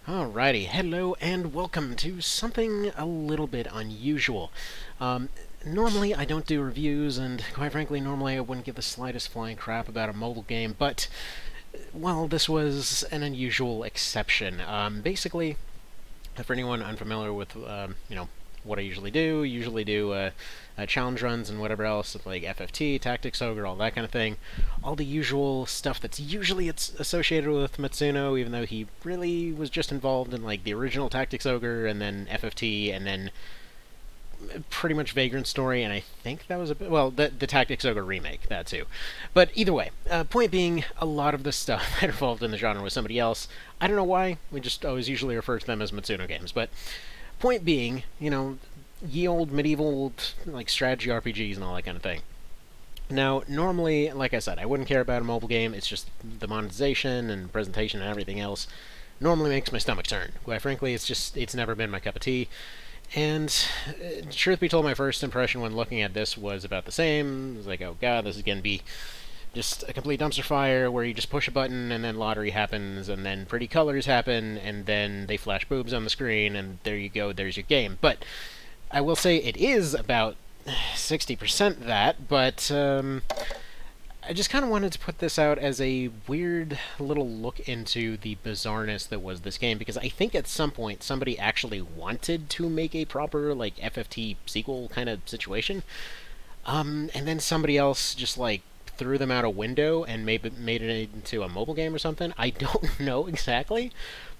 Alrighty, hello and welcome to something a little bit unusual. Normally I don't do reviews, and quite frankly, normally I wouldn't give the slightest flying crap about a mobile game, but, well, this was an unusual exception. Basically, for anyone unfamiliar with, what I usually do challenge runs and whatever else, like FFT, Tactics Ogre, all that kind of thing. All the usual stuff that's usually associated with Matsuno, even though he really was just involved in like the original Tactics Ogre and then FFT and then pretty much Vagrant Story, and I think that was the Tactics Ogre remake, that too. But either way, point being, a lot of the stuff that involved in the genre was somebody else. I don't know why, we just always usually refer to them as Matsuno games, but point being, ye old medieval like strategy RPGs and all that kind of thing. Now, normally, like I said, I wouldn't care about a mobile game. It's just the monetization and presentation and everything else normally makes my stomach turn. Quite frankly, it's never been my cup of tea. And truth be told, my first impression when looking at this was about the same. It was like, oh god, this is going to be just a complete dumpster fire where you just push a button and then lottery happens and then pretty colors happen and then they flash boobs on the screen and there you go, there's your game. But I will say it is about 60% that, but I just kind of wanted to put this out as a weird little look into the bizarreness that was this game, because I think at some point somebody actually wanted to make a proper like FFT sequel kind of situation, and then somebody else just like threw them out a window and maybe made it into a mobile game or something. I don't know exactly,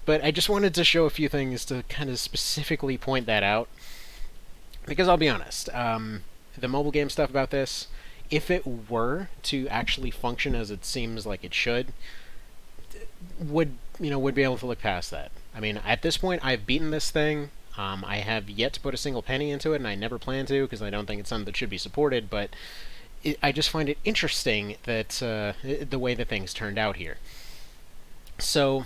but I just wanted to show a few things to kind of specifically point that out. Because I'll be honest, the mobile game stuff about this, if it were to actually function as it seems like it should, would be able to look past that. I mean, at this point, I've beaten this thing. I have yet to put a single penny into it, and I never plan to because I don't think it's something that should be supported. But I just find it interesting that the way that things turned out here. So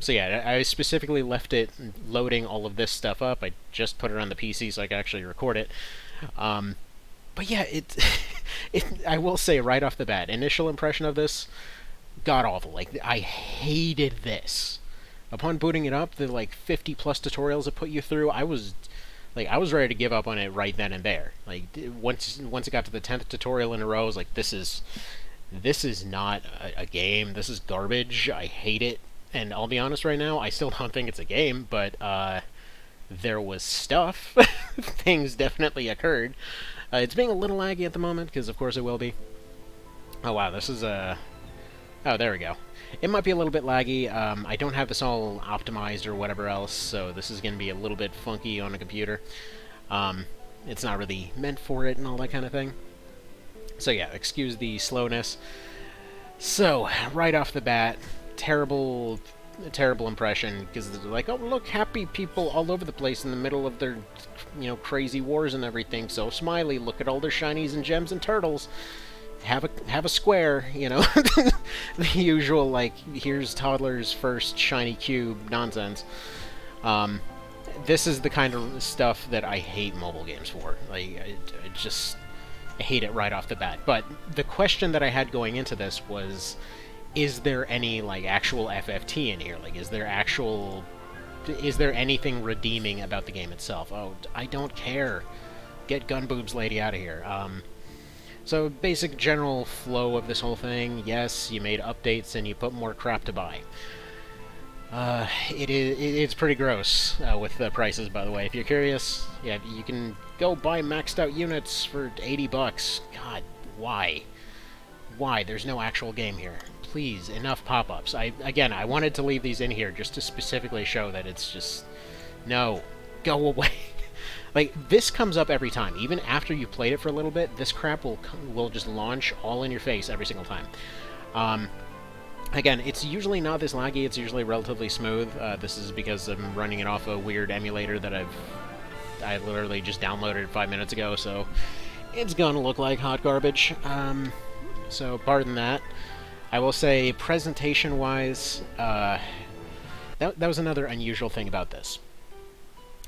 yeah, I specifically left it loading all of this stuff up. I just put it on the PC so I could actually record it. But yeah, I will say right off the bat, initial impression of this, god awful. Like, I hated this. Upon booting it up, the like 50 plus tutorials it put you through, I was ready to give up on it right then and there. Like, once it got to the 10th tutorial in a row, I was like, this is not a game. This is garbage. I hate it. And I'll be honest right now, I still don't think it's a game, but there was stuff. Things definitely occurred. It's being a little laggy at the moment, because of course it will be. Oh wow, this is oh, there we go. It might be a little bit laggy. I don't have this all optimized or whatever else, so this is going to be a little bit funky on a computer. It's not really meant for it and all that kind of thing. So yeah, excuse the slowness. So, right off the bat, terrible impression, because they're like, oh look, happy people all over the place in the middle of their, crazy wars and everything, so smiley, look at all their shinies and gems and turtles. Have a square, the usual, like, here's toddler's first shiny cube nonsense. This is the kind of stuff that I hate mobile games for. Like, I hate it right off the bat. But the question that I had going into this was, is there any, like, actual FFT in here? Like, is there anything redeeming about the game itself? Oh, I don't care. Get gun boobs lady out of here. So, basic general flow of this whole thing, yes, you made updates and you put more crap to buy. It's pretty gross with the prices, by the way. If you're curious, yeah, you can go buy maxed out units for $80. God, why? Why? There's no actual game here. Please, enough pop-ups. I wanted to leave these in here just to specifically show that it's just... No. Go away. Like, this comes up every time. Even after you've played it for a little bit, this crap will just launch all in your face every single time. Again, it's usually not this laggy, it's usually relatively smooth. This is because I'm running it off a weird emulator that I literally just downloaded 5 minutes ago, so it's gonna look like hot garbage. So pardon that. I will say, presentation-wise, that was another unusual thing about this.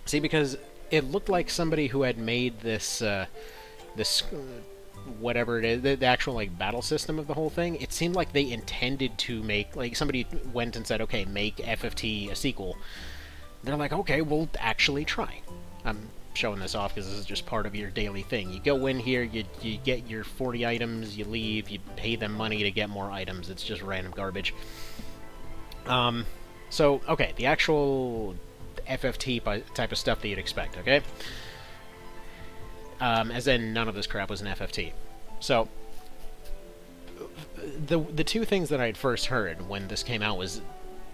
See, because it looked like somebody who had made this whatever it is, the actual like battle system of the whole thing, it seemed like they intended to make, like, somebody went and said, okay, make FFT a sequel. They're like, okay, we'll actually try. I'm showing this off because this is just part of your daily thing. You go in here, you get your 40 items, you leave, you pay them money to get more items. It's just random garbage. So, okay, the actual FFT type of stuff that you'd expect, okay? As in, none of this crap was an FFT. So, the two things that I'd first heard when this came out was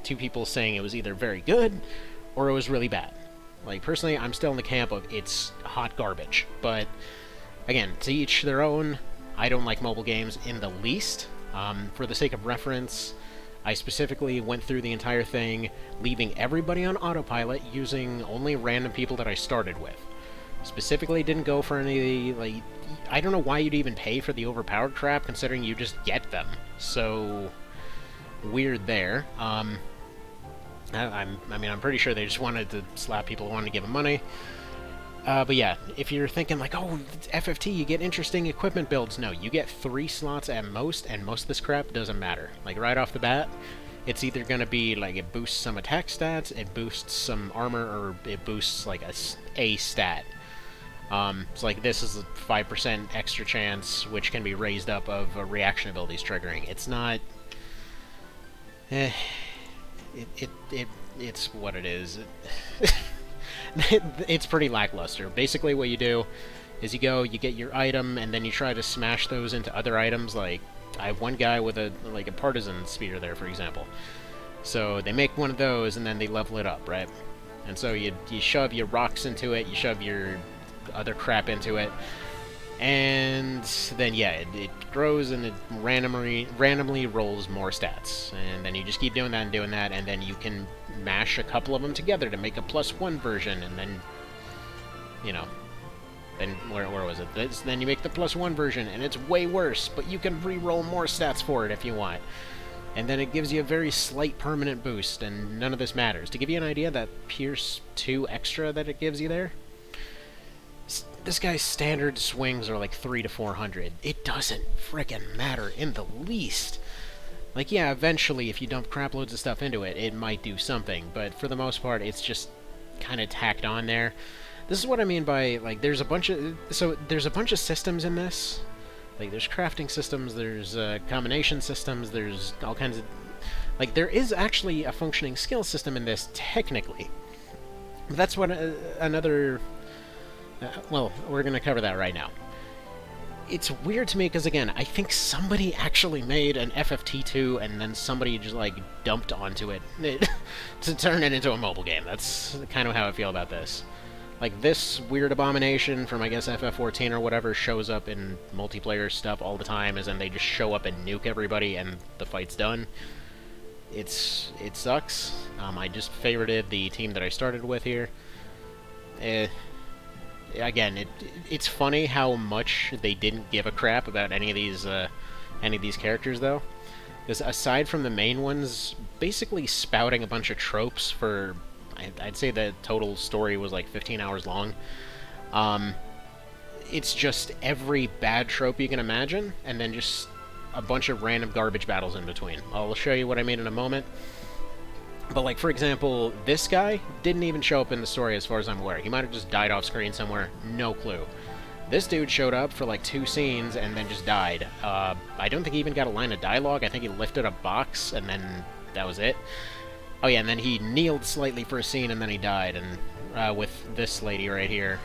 two people saying it was either very good or it was really bad. Like, personally, I'm still in the camp of it's hot garbage. But, again, to each their own. I don't like mobile games in the least. For the sake of reference, I specifically went through the entire thing, leaving everybody on autopilot, using only random people that I started with. Specifically didn't go for any, like, I don't know why you'd even pay for the overpowered crap, considering you just get them. So, weird there. I mean, I'm pretty sure they just wanted to slap people who wanted to give them money. But yeah, if you're thinking like, oh, it's FFT, you get interesting equipment builds. No, you get 3 slots at most, and most of this crap doesn't matter. Like, right off the bat, it's either going to be, like, it boosts some attack stats, it boosts some armor, or it boosts, like, a stat. So, like, this is a 5% extra chance, which can be raised up of reaction abilities triggering. It's not... it's what it is. It's pretty lackluster. Basically what you do is you go, you get your item, and then you try to smash those into other items. Like, I have one guy with a partisan spear there, for example. So they make one of those, and then they level it up, right? And so you shove your rocks into it, you shove your other crap into it, and then, yeah, it grows, and it randomly rolls more stats. And then you just keep doing that, and then you can mash a couple of them together to make a +1 version, and then, you know, then, where was it? Then you make the +1 version, and it's way worse, but you can re-roll more stats for it if you want. And then it gives you a very slight permanent boost, and none of this matters. To give you an idea, that Pierce 2 extra that it gives you there, this guy's standard swings are like 300 to 400. It doesn't frickin' matter in the least. Like, yeah, eventually, if you dump crap loads of stuff into it, it might do something, but for the most part, it's just kind of tacked on there. This is what I mean by, like, there's a bunch of systems in this. Like, there's crafting systems, there's combination systems, there's all kinds of... Like, there is actually a functioning skill system in this, technically. But that's what another... well, we're going to cover that right now. It's weird to me because, again, I think somebody actually made an FFT2 and then somebody just, like, dumped onto it to turn it into a mobile game. That's kind of how I feel about this. Like, this weird abomination from, I guess, FF14 or whatever shows up in multiplayer stuff all the time, as in they just show up and nuke everybody and the fight's done. It sucks. I just favorited the team that I started with here. Again, it's funny how much they didn't give a crap about any of these characters, though. Because aside from the main ones, basically spouting a bunch of tropes for, I'd say the total story was like 15 hours long. It's just every bad trope you can imagine, and then just a bunch of random garbage battles in between. I'll show you what I mean in a moment. But, like, for example, this guy didn't even show up in the story as far as I'm aware. He might have just died off screen somewhere. No clue. This dude showed up for, like, 2 scenes and then just died. I don't think he even got a line of dialogue. I think he lifted a box and then that was it. Oh, yeah, and then he kneeled slightly for a scene and then he died. And with this lady right here.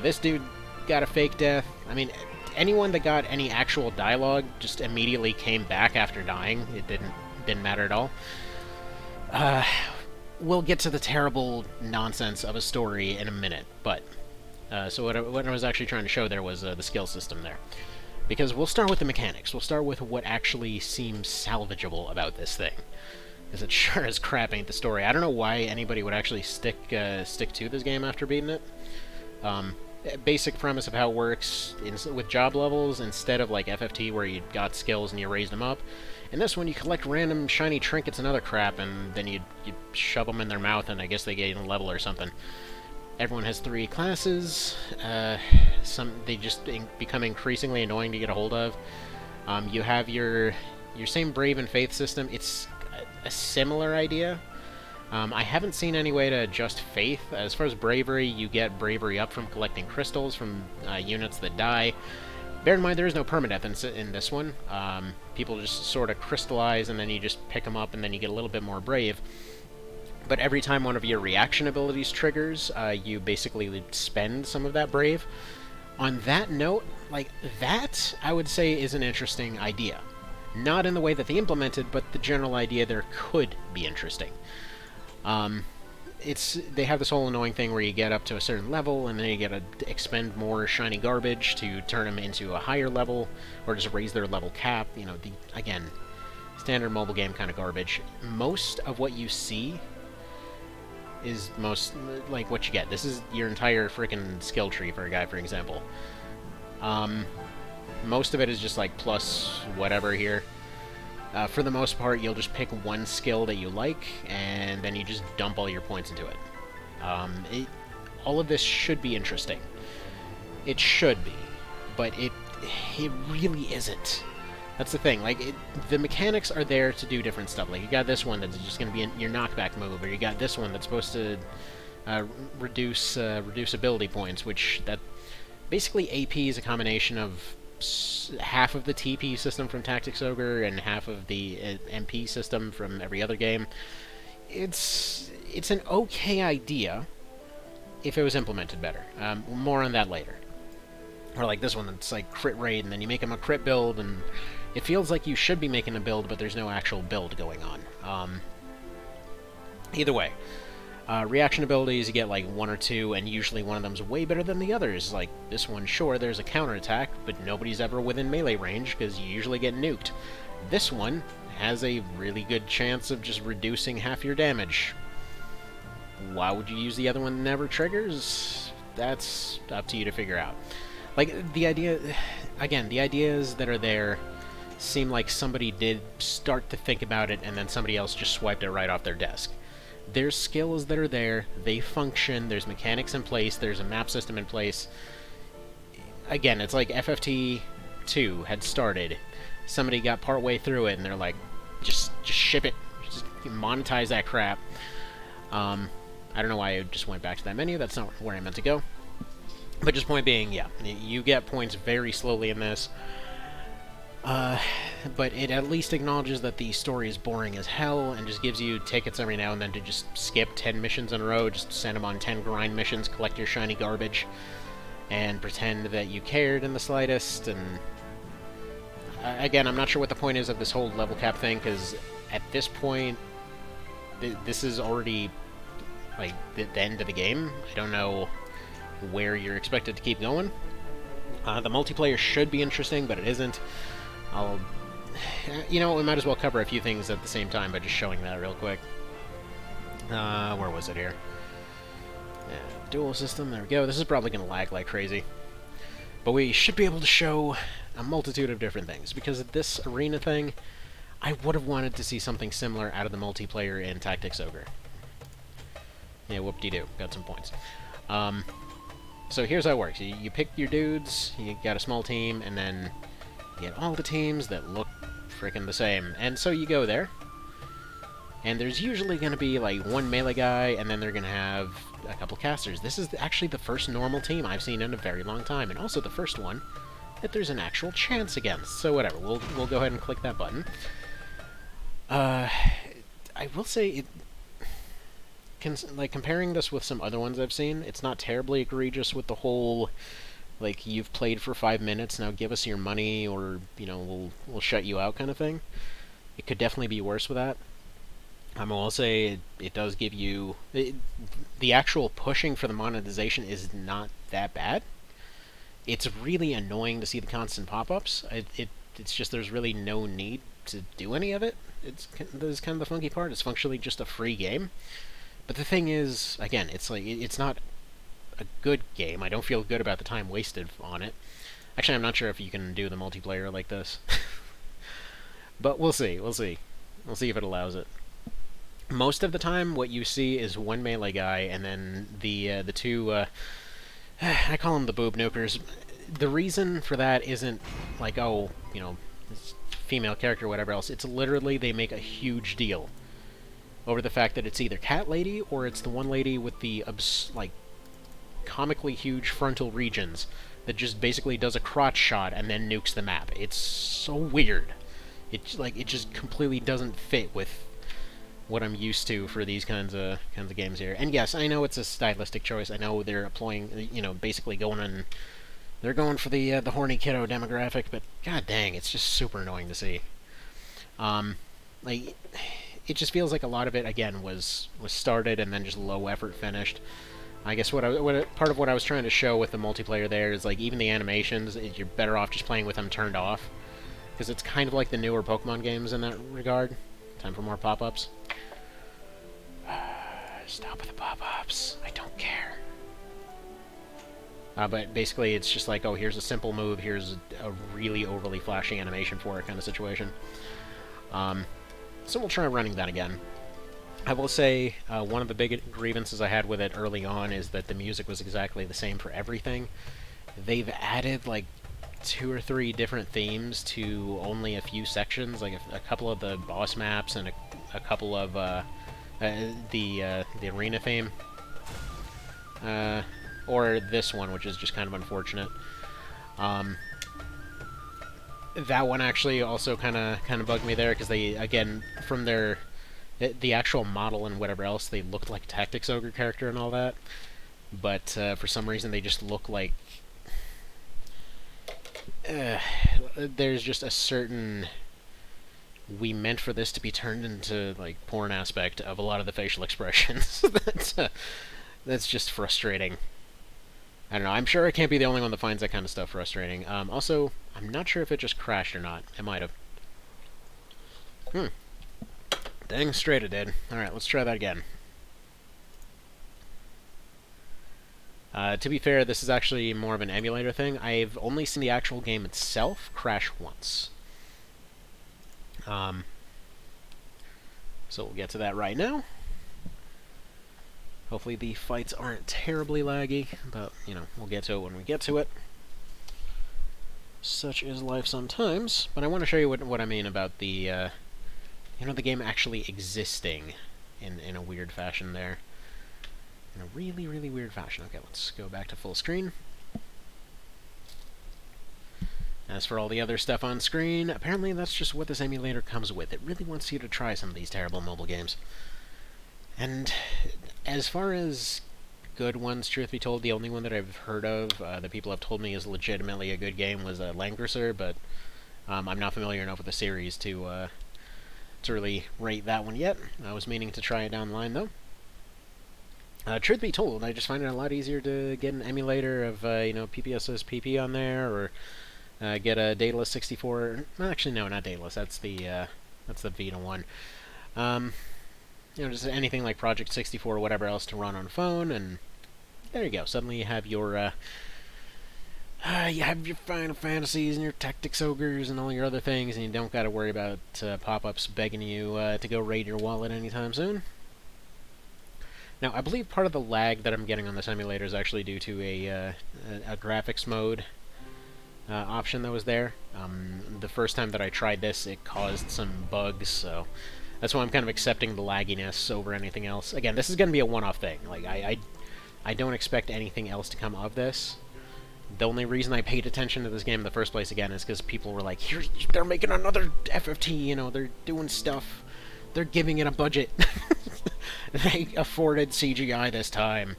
This dude got a fake death. I mean, anyone that got any actual dialogue just immediately came back after dying. It didn't matter at all. We'll get to the terrible nonsense of a story in a minute, but, so what I was actually trying to show there was the skill system there. Because we'll start with the mechanics. We'll start with what actually seems salvageable about this thing. Because it sure as crap ain't the story. I don't know why anybody would actually stick to this game after beating it. Basic premise of how it works with job levels, instead of like FFT where you got skills and you raised them up. In this one, you collect random shiny trinkets and other crap, and then you shove them in their mouth, and I guess they gain a level or something. Everyone has 3 classes. They just become increasingly annoying to get a hold of. You have your same Brave and Faith system. It's a similar idea. I haven't seen any way to adjust Faith. As far as Bravery, you get Bravery up from collecting crystals from units that die. Bear in mind, there is no permadeath in this one. People just sort of crystallize, and then you just pick them up, and then you get a little bit more Brave. But every time one of your reaction abilities triggers, you basically spend some of that Brave. On that note, like, that, I would say, is an interesting idea. Not in the way that they implemented, but the general idea there could be interesting. They have this whole annoying thing where you get up to a certain level, and then you gotta expend more shiny garbage to turn them into a higher level, or just raise their level cap. You know, again, standard mobile game kind of garbage. Most of what you see is like what you get. This is your entire freaking skill tree for a guy, for example. Most of it is just like plus whatever here. For the most part, you'll just pick one skill that you like, and then you just dump all your points into it. All of this should be interesting. It should be, but it really isn't. That's the thing. Like, the mechanics are there to do different stuff. Like, you got this one that's just going to be your knockback move, or you got this one that's supposed to reduce ability points, which that basically AP is a combination of half of the TP system from Tactics Ogre and half of the MP system from every other game. It's an okay idea if it was implemented better. More on that later. Or like this one that's like crit rate, and then you make them a crit build, and it feels like you should be making a build, but there's no actual build going on. Either way. Reaction abilities, you get like 1 or 2, and usually one of them's way better than the others. Like this one, sure, there's a counterattack, but nobody's ever within melee range, because you usually get nuked. This one has a really good chance of just reducing half your damage. Why would you use the other one that never triggers? That's up to you to figure out. Like, the idea... Again, the ideas that are there seem like somebody did start to think about it, and then somebody else just swiped it right off their desk. There's skills that are there, they function, there's mechanics in place, there's a map system in place. Again, it's like FFT 2 had started. Somebody got partway through it, and they're like, just ship it. Just monetize that crap. I don't know why I just went back to that menu, that's not where I meant to go. But just point being, yeah, you get points very slowly in this. But it at least acknowledges that the story is boring as hell, and just gives you tickets every now and then to just skip 10 missions in a row, just send them on 10 grind missions, collect your shiny garbage, and pretend that you cared in the slightest. And again, I'm not sure what the point is of this whole level cap thing, because at this point, this is already, like, the end of the game. I don't know where you're expected to keep going. The multiplayer should be interesting, but it isn't. You know, we might as well cover a few things at the same time by just showing that real quick. Where was it here? Yeah, dual system, there we go. This is probably going to lag like crazy. But we should be able to show a multitude of different things, because of this arena thing, I would have wanted to see something similar out of the multiplayer in Tactics Ogre. Yeah, whoop-de-doo, got some points. So here's how it works. You pick your dudes, you got a small team, and then you get all the teams that look frickin' the same. And so you go there, and there's usually going to be like one melee guy, and then they're going to have a couple casters. This is actually the first normal team I've seen in a very long time, and also the first one that there's an actual chance against. So whatever, we'll go ahead and click that button. I will say, like, comparing this with some other ones I've seen, it's not terribly egregious with the whole, like, you've played for 5 minutes, now give us your money, or, you know, we'll shut you out kind of thing. It could definitely be worse with that. I will say it does give you... the actual pushing for the monetization is not that bad. It's really annoying to see the constant pop-ups. It's just there's really no need to do any of it. This is kind of the funky part. It's functionally just a free game. But the thing is, again, it's like, it's not a good game. I don't feel good about the time wasted on it. Actually, I'm not sure if you can do the multiplayer like this. But we'll see, we'll see. We'll see if it allows it. Most of the time, what you see is one melee guy, and then the two. I call them the boob nukers. The reason for that isn't like, oh, it's female character or whatever else. It's literally they make a huge deal over the fact that it's either Cat Lady or it's the one lady with the like comically huge frontal regions that just basically does a crotch shot and then nukes the map. It's so weird. It just completely doesn't fit with what I'm used to for these kinds of games here. And yes, I know it's a stylistic choice. I know they're employing, basically they're going for the horny kiddo demographic, but god dang, it's just super annoying to see. Like, it just feels like a lot of it again was started and then just low effort finished. I guess part of what I was trying to show with the multiplayer there is like even the animations, you're better off just playing with them turned off, because it's kind of like the newer Pokemon games in that regard. Time for more pop-ups. Stop with the pop-ups. I don't care. But basically, it's just like, oh, here's a simple move, here's a really overly flashy animation for it kind of situation. So we'll try running that again. I will say, one of the big grievances I had with it early on is that the music was exactly the same for everything. They've added, like, 2 or 3 different themes to only a few sections, like a couple of the boss maps and a couple of the arena theme, or this one, which is just kind of unfortunate. That one actually also kind of bugged me there, because they, again, from the actual model and whatever else, they looked like Tactics Ogre character and all that, but for some reason they just look like there's just a certain we meant for this to be turned into like porn aspect of a lot of the facial expressions. That's just frustrating. I don't know. I'm sure I can't be the only one that finds that kind of stuff frustrating. Also, I'm not sure if it just crashed or not. It might have. Dang straight it did. Alright, let's try that again. To be fair, this is actually more of an emulator thing. I've only seen the actual game itself crash once. So we'll get to that right now. Hopefully the fights aren't terribly laggy, but, we'll get to it when we get to it. Such is life sometimes. But I want to show you what I mean about the, the game actually existing in a weird fashion there. In a really, really weird fashion. Okay, let's go back to full screen. As for all the other stuff on screen, apparently that's just what this emulator comes with. It really wants you to try some of these terrible mobile games. And as far as good ones, truth be told, the only one that I've heard of that people have told me is legitimately a good game was Langrisser, but I'm not familiar enough with the series to really rate that one yet. I was meaning to try it down the line, though. Truth be told, I just find it a lot easier to get an emulator of, PPSS PP on there, or get a Daedalus 64. Well, actually, no, not Daedalus. That's the Vita one. Just anything like Project 64 or whatever else to run on phone, and there you go. Suddenly you have your Final Fantasies and your Tactics Ogres and all your other things, and you don't got to worry about pop-ups begging you to go raid your wallet anytime soon. Now, I believe part of the lag that I'm getting on this emulator is actually due to a graphics mode option that was there. The first time that I tried this, it caused some bugs, so that's why I'm kind of accepting the lagginess over anything else. Again, this is going to be a one-off thing. Like, I don't expect anything else to come of this. The only reason I paid attention to this game in the first place, again, is because people were like, they're making another FFT, they're doing stuff. They're giving it a budget. They afforded CGI this time.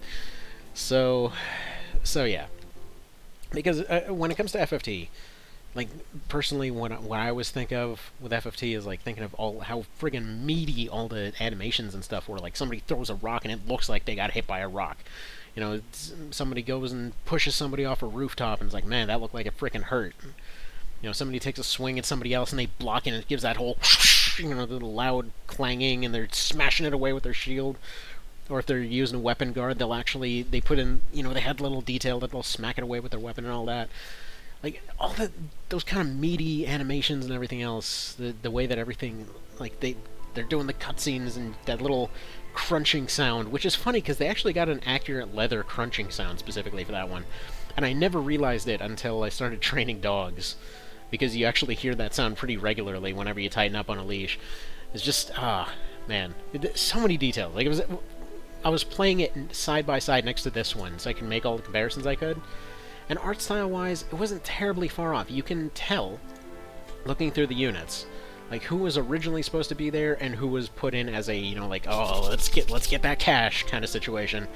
So yeah. Because when it comes to FFT, like, personally, what I always think of with FFT is, like, thinking of how friggin' meaty all the animations and stuff were. Like, somebody throws a rock and it looks like they got hit by a rock. Somebody goes and pushes somebody off a rooftop and it's like, man, that looked like it frickin' hurt. Somebody takes a swing at somebody else and they block it and it gives that whole the loud clanging, and they're smashing it away with their shield. Or if they're using a weapon guard, they put in, they had little detail that they'll smack it away with their weapon and all that. Like, those kind of meaty animations and everything else, the way that everything, like, they're doing the cutscenes and that little crunching sound, which is funny because they actually got an accurate leather crunching sound specifically for that one. And I never realized it until I started training dogs, because you actually hear that sound pretty regularly whenever you tighten up on a leash. It's just, man. So many details. Like, I was playing it side by side next to this one, so I can make all the comparisons I could. And art style-wise, it wasn't terribly far off. You can tell, looking through the units, like who was originally supposed to be there and who was put in as a, you know, like, oh, let's get that cash kind of situation.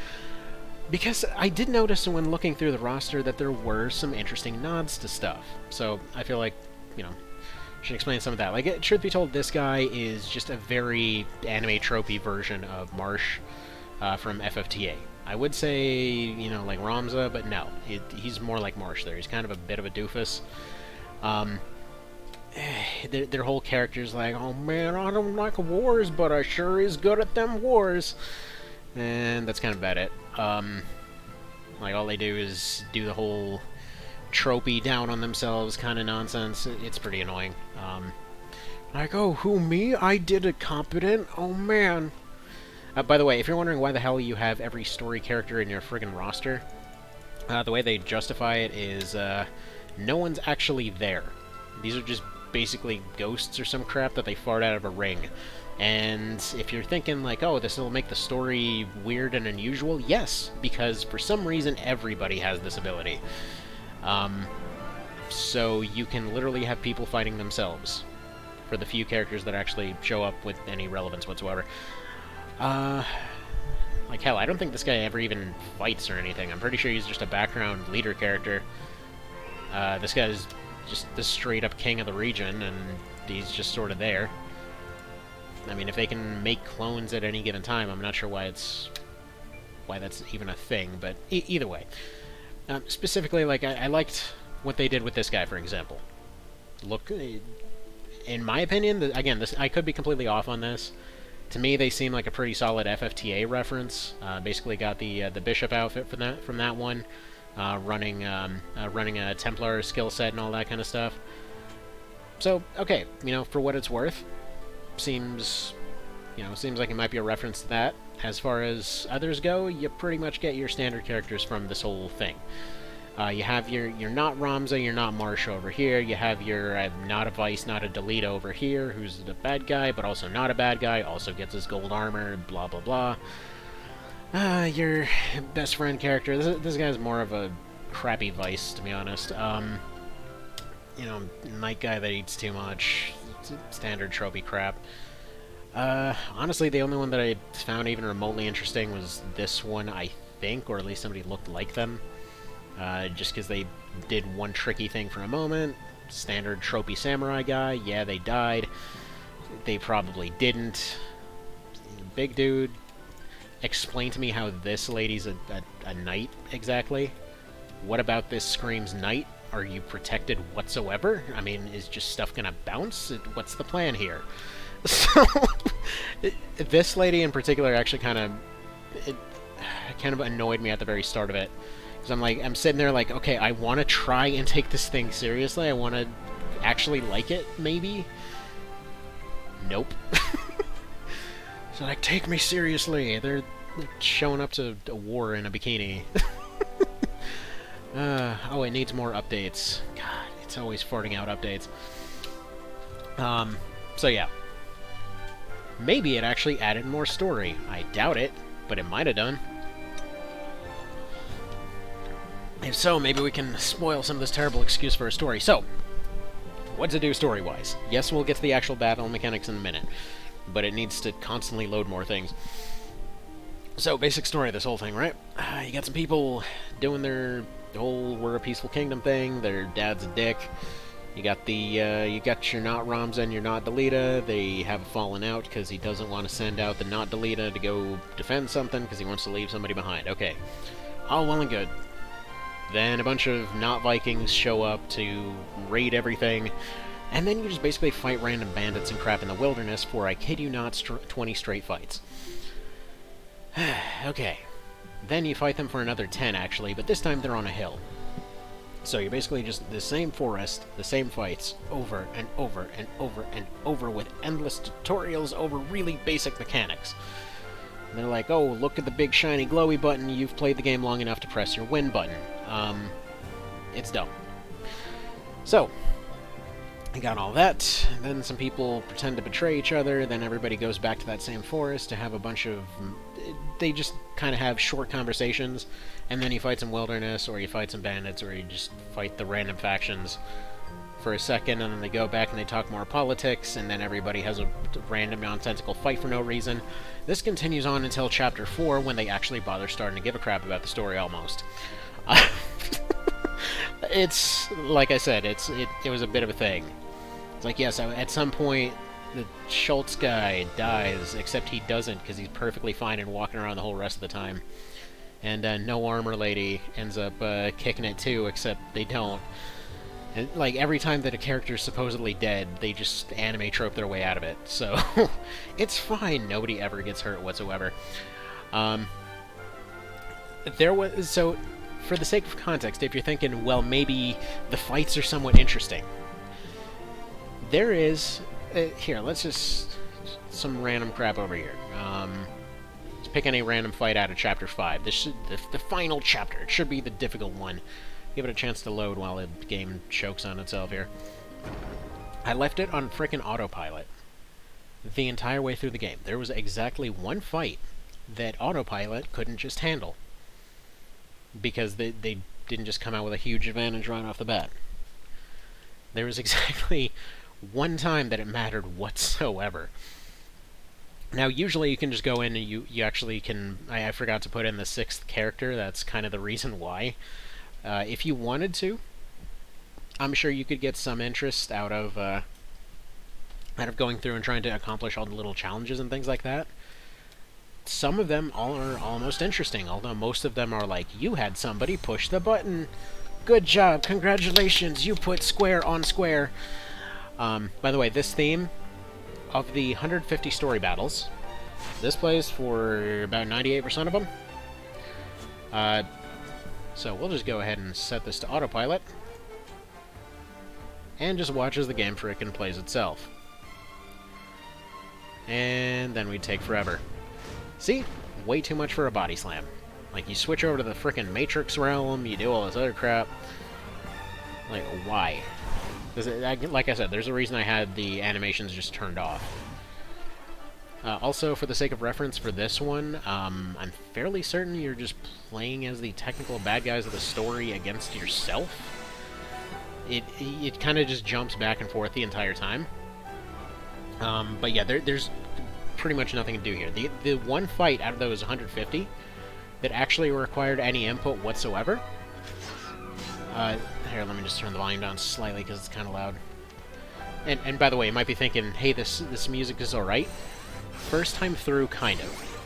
Because I did notice when looking through the roster that there were some interesting nods to stuff. So I feel like, you know, should explain some of that. Like, truth be told, this guy is just a very anime tropey version of Marsh from FFTA. I would say, you know, like Ramza, but no. He's more like Marsh there. He's kind of a bit of a doofus. Their whole character's like, oh man, I don't like wars, but I sure is good at them wars. And that's kind of about it. Like, all they do is do the whole tropey down on themselves kind of nonsense. It's pretty annoying. Like, oh, who, me? I did it competent? Oh, man. By the way, if you're wondering why the hell you have every story character in your friggin' roster, the way they justify it is, no one's actually there. These are just basically ghosts or some crap that they fart out of a ring. And if you're thinking, like, oh, this will make the story weird and unusual, yes, because for some reason everybody has this ability. So you can literally have people fighting themselves for the few characters that actually show up with any relevance whatsoever. Like, hell, I don't think this guy ever even fights or anything. I'm pretty sure he's just a background leader character. This guy's just the straight-up king of the region, and he's just sort of there. I mean, if they can make clones at any given time, I'm not sure why that's even a thing, but either way. Specifically, like, I liked what they did with this guy, for example. Look, in my opinion, again, I could be completely off on this. To me, they seem like a pretty solid FFTA reference. Basically got the bishop outfit from that one, running a Templar skill set and all that kind of stuff. So, okay, you know, for what it's worth, seems like it might be a reference to that. As far as others go, you pretty much get your standard characters from this whole thing. You have your not Ramza, you're not Marsh over here. You have your not a Vice, not a Delita over here, who's the bad guy, but also not a bad guy, also gets his gold armor, blah blah blah. Your best friend character, this guy's more of a crappy Vice, to be honest. You know, night guy that eats too much, standard tropey crap. Honestly, the only one that I found even remotely interesting was this one, I think, or at least somebody looked like them. Just because they did one tricky thing for a moment. Standard tropey samurai guy, yeah, they died. They probably didn't. Big dude, explain to me how this lady's a knight, exactly. What about this screams knight? Are you protected whatsoever? I mean, is just stuff gonna bounce? What's the plan here? So, this lady in particular actually kind of annoyed me at the very start of it. Because I'm sitting there like, okay, I want to try and take this thing seriously. I want to actually like it, maybe. Nope. So, like, take me seriously. They're showing up to a war in a bikini. Oh, it needs more updates. God, it's always farting out updates. So yeah. Maybe it actually added more story. I doubt it, but it might have done. If so, maybe we can spoil some of this terrible excuse for a story. So, what does it do story-wise? Yes, we'll get to the actual battle mechanics in a minute, but it needs to constantly load more things. So, basic story of this whole thing, right? You got some people doing their whole we're a peaceful kingdom thing. Their dad's a dick. You got your not Ramza and your not Delita. They have a falling out because he doesn't want to send out the not Delita to go defend something because he wants to leave somebody behind. Okay, all well and good. Then a bunch of not Vikings show up to raid everything, and then you just basically fight random bandits and crap in the wilderness for, I kid you not, 20 straight fights. Okay. Then you fight them for another 10, actually, but this time they're on a hill. So you're basically just the same forest, the same fights, over and over and over and over with endless tutorials over really basic mechanics. And they're like, oh, look at the big shiny glowy button, you've played the game long enough to press your win button. It's dumb. So, I got all that, then some people pretend to betray each other, then everybody goes back to that same forest to have a bunch of... They just kind of have short conversations, and then you fight some wilderness, or you fight some bandits, or you just fight the random factions for a second, and then they go back and they talk more politics, and then everybody has a random nonsensical fight for no reason. This continues on until Chapter 4, when they actually bother starting to give a crap about the story, almost. It's, like I said, it was a bit of a thing. It's like, yes, at some point, the Schultz guy dies, except he doesn't, because he's perfectly fine and walking around the whole rest of the time. And No Armor Lady ends up kicking it too, except they don't. And, like, every time that a character's supposedly dead, they just anime trope their way out of it. So, it's fine. Nobody ever gets hurt whatsoever. So, for the sake of context, if you're thinking, well, maybe the fights are somewhat interesting, there is... here, let's just... some random crap over here. Let's pick any random fight out of Chapter 5. This should... the final chapter. It should be the difficult one. Give it a chance to load while the game chokes on itself here. I left it on frickin' autopilot the entire way through the game. There was exactly one fight that autopilot couldn't just handle, because they didn't just come out with a huge advantage right off the bat. There was exactly one time that it mattered whatsoever. Now, usually you can just go in and you actually can... I forgot to put in the 6th character. That's kind of the reason why. If you wanted to, I'm sure you could get some interest out of going through and trying to accomplish all the little challenges and things like that. Some of them are almost interesting, although most of them are like, you had somebody push the button. Good job, congratulations, you put square on square. By the way, this theme, of the 150 story battles, this plays for about 98% of them. So we'll just go ahead and set this to autopilot, and just watch as the game frickin' plays itself. And then we'd take forever. See? Way too much for a body slam. Like, you switch over to the frickin' Matrix realm, you do all this other crap. Like, why? Like I said, there's a reason I had the animations just turned off. Also, for the sake of reference for this one, I'm fairly certain you're just playing as the technical bad guys of the story against yourself. It kind of just jumps back and forth the entire time. But yeah, there's pretty much nothing to do here. The one fight out of those 150 that actually required any input whatsoever... here, let me just turn the volume down slightly because it's kind of loud. And by the way, you might be thinking, hey, this music is alright. First time through, kind of.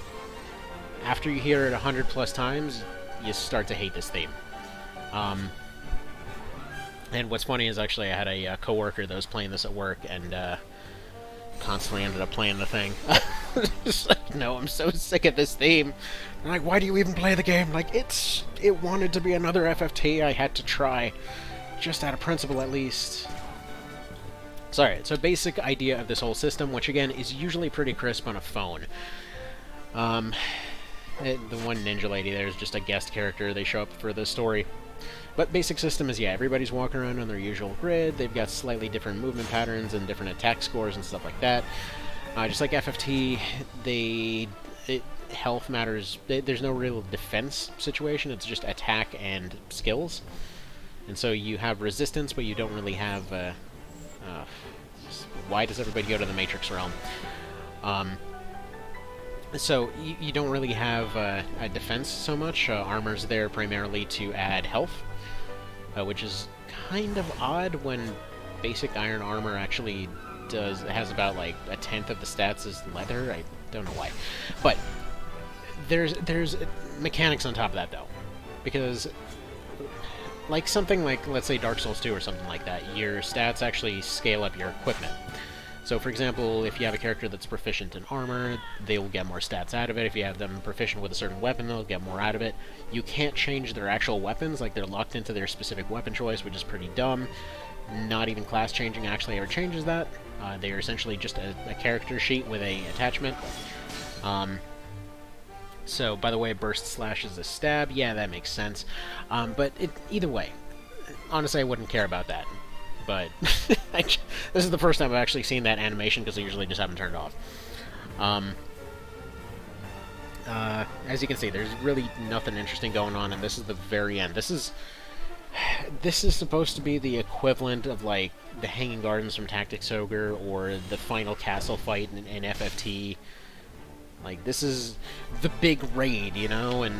After you hear it 100+ times, you start to hate this theme. And what's funny is actually I had a coworker that was playing this at work, and constantly ended up playing the thing. Just like, no, I'm so sick of this theme. I'm like, why do you even play the game? Like, it wanted to be another FFT. I had to try, just out of principle at least. Sorry, so basic idea of this whole system, which again is usually pretty crisp on a phone. The one ninja lady there is just a guest character. They show up for the story. But basic system is, yeah, everybody's walking around on their usual grid. They've got slightly different movement patterns and different attack scores and stuff like that. Just like FFT, health matters. There's no real defense situation. It's just attack and skills. And so you have resistance, but you don't really have... why does everybody go to the Matrix realm? So you don't really have a defense so much. Armor's there primarily to add health, which is kind of odd when basic iron armor actually has about like 1/10 of the stats as leather. I don't know why, but there's mechanics on top of that though, because like something like, let's say Dark Souls 2 or something like that, your stats actually scale up your equipment. So, for example, if you have a character that's proficient in armor, they will get more stats out of it. If you have them proficient with a certain weapon, they'll get more out of it. You can't change their actual weapons, like they're locked into their specific weapon choice, which is pretty dumb. Not even class changing actually ever changes that. They are essentially just a character sheet with a attachment. So, by the way, burst slash is a stab. Yeah, that makes sense. But either way, honestly, I wouldn't care about that. But this is the first time I've actually seen that animation, because I usually just haven't turned it off. As you can see, there's really nothing interesting going on, and this is the very end. This is supposed to be the equivalent of, like, the Hanging Gardens from Tactics Ogre, or the final castle fight in FFT. Like, this is the big raid, you know, and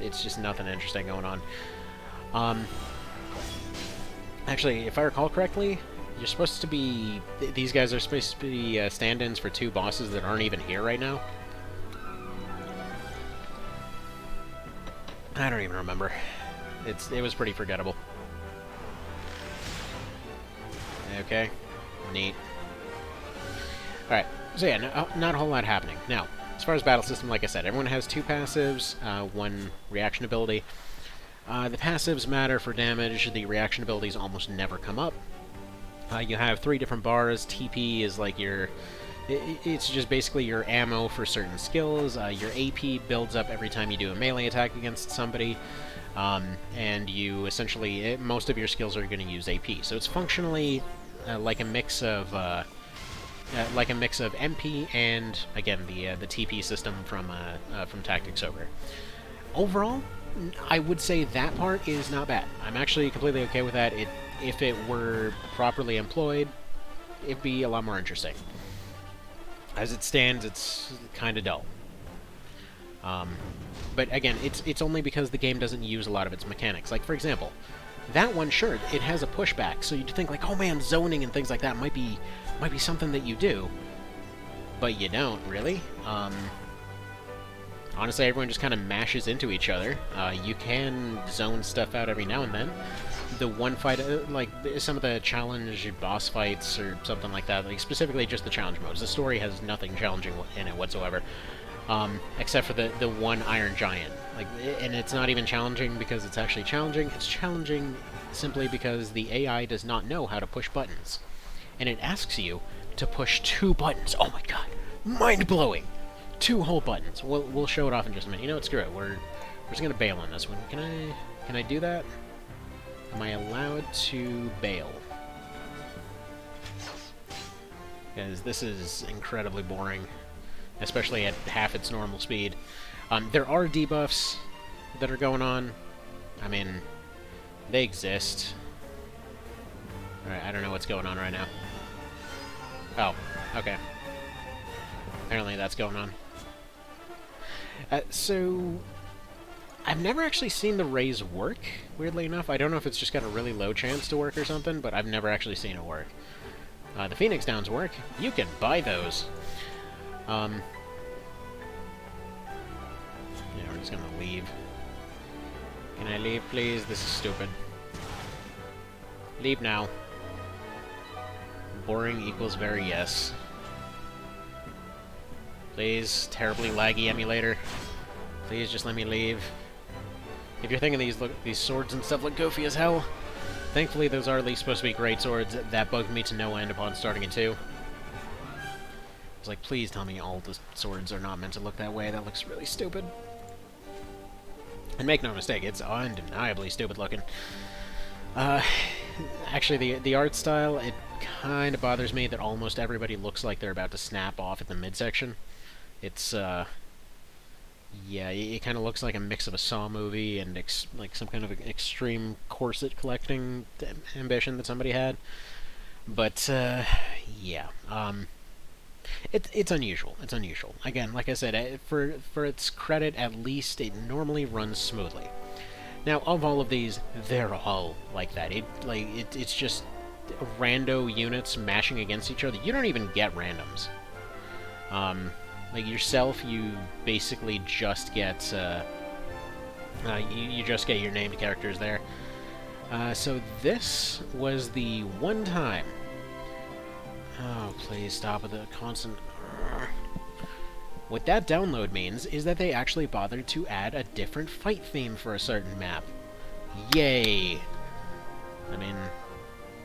it's just nothing interesting going on. Actually, if I recall correctly, you're supposed to be... These guys are supposed to be stand-ins for 2 bosses that aren't even here right now. I don't even remember. It was pretty forgettable. Okay. Neat. Alright, so yeah, not a whole lot happening. Now, as far as battle system, like I said, everyone has 2 passives, 1 reaction ability. The passives matter for damage, the reaction abilities almost never come up. You have 3 different bars. TP is like your... It's just basically your ammo for certain skills. Your AP builds up every time you do a melee attack against somebody. And you essentially... most of your skills are going to use AP. So it's functionally like a mix of... MP and, again, the TP system from Tactics Ogre. Overall, I would say that part is not bad. I'm actually completely okay with that. If it were properly employed, it'd be a lot more interesting. As it stands, it's kind of dull. But again, it's only because the game doesn't use a lot of its mechanics. Like, for example, that one, sure, it has a pushback, so you'd think, like, oh man, zoning and things like that might be something that you do, but you don't, really. Honestly, everyone just kind of mashes into each other. You can zone stuff out every now and then. The one fight, like, some of the challenge boss fights or something like that, like, specifically just the challenge modes. The story has nothing challenging in it whatsoever, except for the one Iron Giant. Like, and it's not even challenging because it's actually challenging. It's challenging simply because the AI does not know how to push buttons. And it asks you to push 2 buttons. Oh my god. Mind-blowing! 2 whole buttons. We'll show it off in just a minute. You know what? Screw it. We're just gonna bail on this one. Can I do that? Am I allowed to bail? Because this is incredibly boring, especially at half its normal speed. There are debuffs that are going on. I mean, they exist. Alright, I don't know what's going on right now. Oh, okay. Apparently that's going on. So, I've never actually seen the raise work, weirdly enough. I don't know if it's just got a really low chance to work or something, but I've never actually seen it work. The Phoenix Downs work. You can buy those. Yeah, we're just gonna leave. Can I leave, please? This is stupid. Leave now. Boring equals very yes. Please, terribly laggy emulator. Please just let me leave. If you're thinking these swords and stuff look goofy as hell, thankfully those are at least supposed to be great swords. That bugged me to no end upon starting it too. It's like, please tell me all the swords are not meant to look that way. That looks really stupid. And make no mistake, it's undeniably stupid looking. Actually, the art style, it kind of bothers me that almost everybody looks like they're about to snap off at the midsection. It's, yeah, it kind of looks like a mix of a Saw movie and like some kind of extreme corset collecting ambition that somebody had. But, yeah, it's unusual. It's unusual. Again, like I said, for its credit, at least it normally runs smoothly. Now, of all of these, they're all like that. It's just rando units mashing against each other. You don't even get randoms. Like yourself, you basically just get you just get your named characters there. So this was the one time Oh, please stop with the constant... What that download means is that they actually bothered to add a different fight theme for a certain map. Yay! I mean,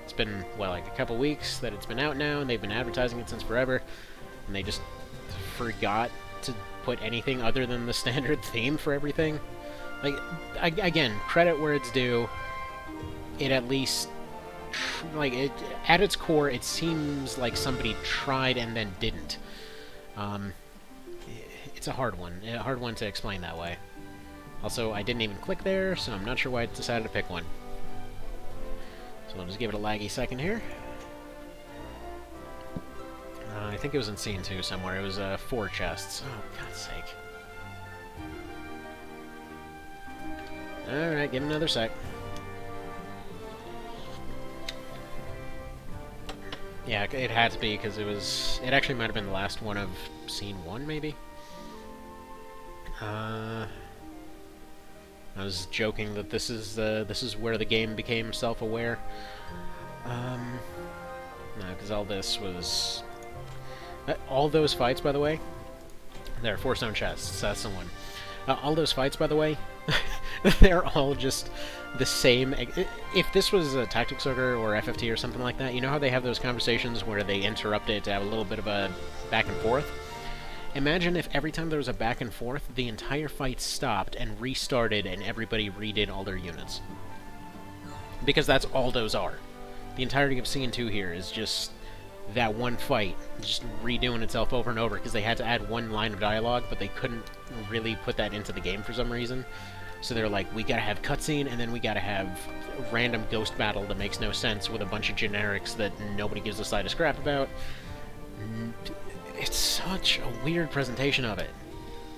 it's been, well, like a couple weeks that it's been out now, and they've been advertising it since forever, and they just forgot to put anything other than the standard theme for everything. Like, again, credit where it's due. It at least, at its core, it seems like somebody tried and then didn't. It's a hard one to explain that way. Also, I didn't even click there, so I'm not sure why I decided to pick one. So I'll just give it a laggy second here. I think it was in Scene 2 somewhere. It was 4 chests. Oh, God's sake. Alright, give it another sec. Yeah, it had to be, because it actually might have been the last one of Scene 1, maybe? I was joking that this is where the game became self-aware. No, because all this was... all those fights, by the way... There, 4 stone chests, that's the one. All those fights, by the way, they're all just the same... If this was a Tactics Ogre or FFT or something like that, you know how they have those conversations where they interrupt it to have a little bit of a back and forth? Imagine if every time there was a back and forth, the entire fight stopped and restarted and everybody redid all their units. Because that's all those are. The entirety of Scene 2 here is just that one fight, just redoing itself over and over, because they had to add one line of dialogue, but they couldn't really put that into the game for some reason. So they're like, we gotta have cutscene, and then we gotta have random ghost battle that makes no sense with a bunch of generics that nobody gives the slightest crap about. It's such a weird presentation of it.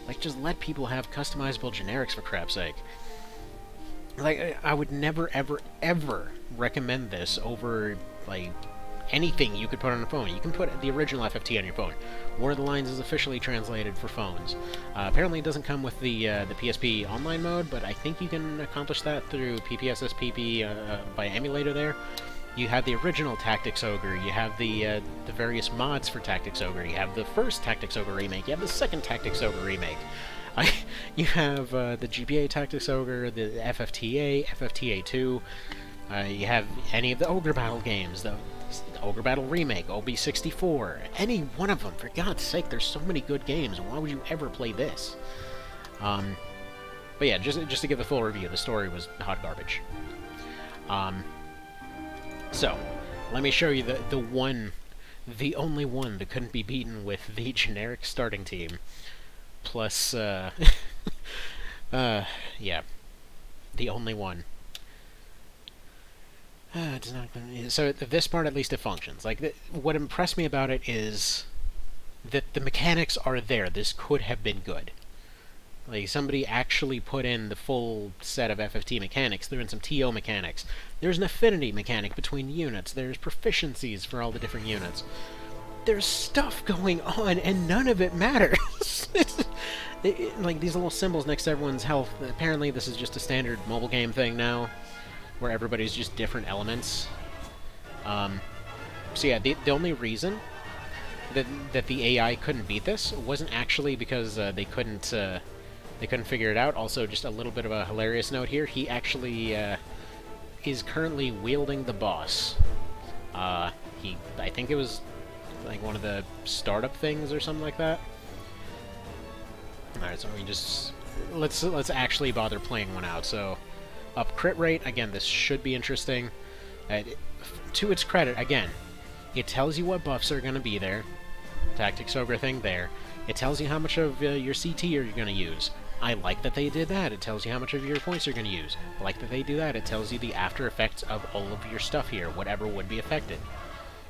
Like, just let people have customizable generics, for crap's sake. Like, I would never, ever, ever recommend this over, like, anything you could put on a phone. You can put the original FFT on your phone. War of the Lines is officially translated for phones. Apparently it doesn't come with the PSP online mode, but I think you can accomplish that through PPSSPP by emulator there. You have the original Tactics Ogre, you have the various mods for Tactics Ogre, you have the first Tactics Ogre remake, you have the second Tactics Ogre remake. You have the GPA Tactics Ogre, the FFTA, FFTA2, you have any of the Ogre Battle games, the Ogre Battle Remake, OB64, any one of them, for God's sake, there's so many good games, why would you ever play this? But yeah, just to give the full review, the story was hot garbage. So, let me show you the only one that couldn't be beaten with the generic starting team. Plus, yeah, the only one. So this part, at least, it functions. Like, what impressed me about it is that the mechanics are there. This could have been good. Like, somebody actually put in the full set of FFT mechanics. They're in some TO mechanics. There's an affinity mechanic between units. There's proficiencies for all the different units. There's stuff going on, and none of it matters. Like, these little symbols next to everyone's health, apparently this is just a standard mobile game thing now, where everybody's just different elements. So yeah, the only reason that the AI couldn't beat this wasn't actually because they couldn't figure it out. Also, just a little bit of a hilarious note here, he actually is currently wielding the boss. I think it was like one of the startup things or something like that. Alright, so we just... Let's actually bother playing one out. So, up crit rate, again, this should be interesting. To its credit, again, it tells you what buffs are going to be there. Tactics Ogre thing there. It tells you how much of your CT you're going to use. I like that they did that. It tells you how much of your points you're going to use. I like that they do that. It tells you the after effects of all of your stuff here, whatever would be affected.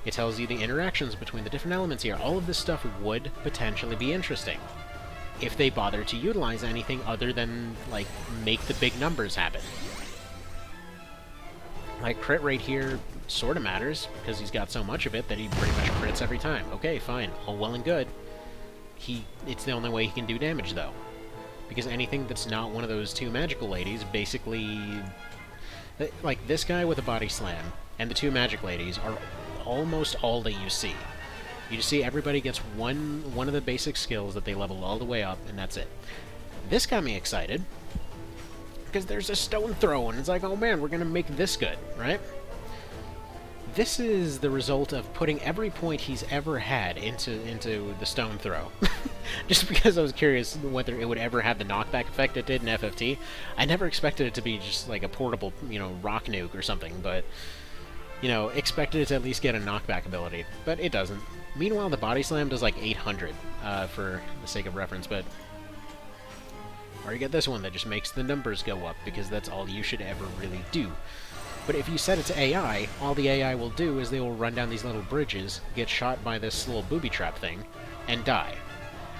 It tells you the interactions between the different elements here. All of this stuff would potentially be interesting if they bother to utilize anything other than, like, make the big numbers happen. Like, crit rate here sort of matters, because he's got so much of it that he pretty much crits every time. Okay, fine. All well and good. It's the only way he can do damage, though. Because anything that's not one of those two magical ladies, basically... Like, this guy with a body slam and the two magic ladies are almost all that you see. You just see everybody gets one of the basic skills that they level all the way up, and that's it. This got me excited, because there's a stone throw, and it's like, oh man, we're gonna make this good, right? This is the result of putting every point he's ever had into the stone throw. Just because I was curious whether it would ever have the knockback effect it did in FFT. I never expected it to be just like a portable, rock nuke or something, but, expected it to at least get a knockback ability. But it doesn't. Meanwhile, the body slam does like 800, for the sake of reference, but... Or you get this one that just makes the numbers go up, because that's all you should ever really do. But if you set it to AI, all the AI will do is they will run down these little bridges, get shot by this little booby trap thing, and die.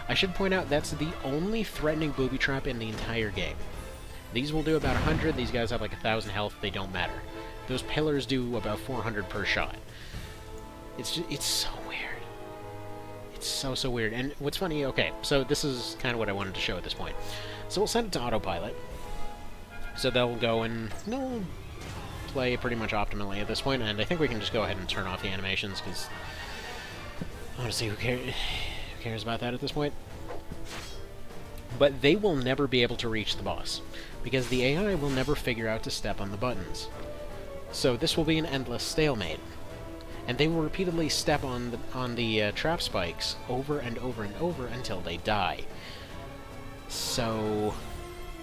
I should point out that's the only threatening booby trap in the entire game. These will do about 100, these guys have like 1,000 health, they don't matter. Those pillars do about 400 per shot. It's so weird. It's so weird. And what's funny, okay, so this is kind of what I wanted to show at this point. So we'll set it to autopilot. So they'll go and they'll play pretty much optimally at this point, and I think we can just go ahead and turn off the animations, because honestly, who cares about that at this point? But they will never be able to reach the boss, because the AI will never figure out to step on the buttons. So this will be an endless stalemate, and they will repeatedly step on the trap spikes over and over and over until they die. So,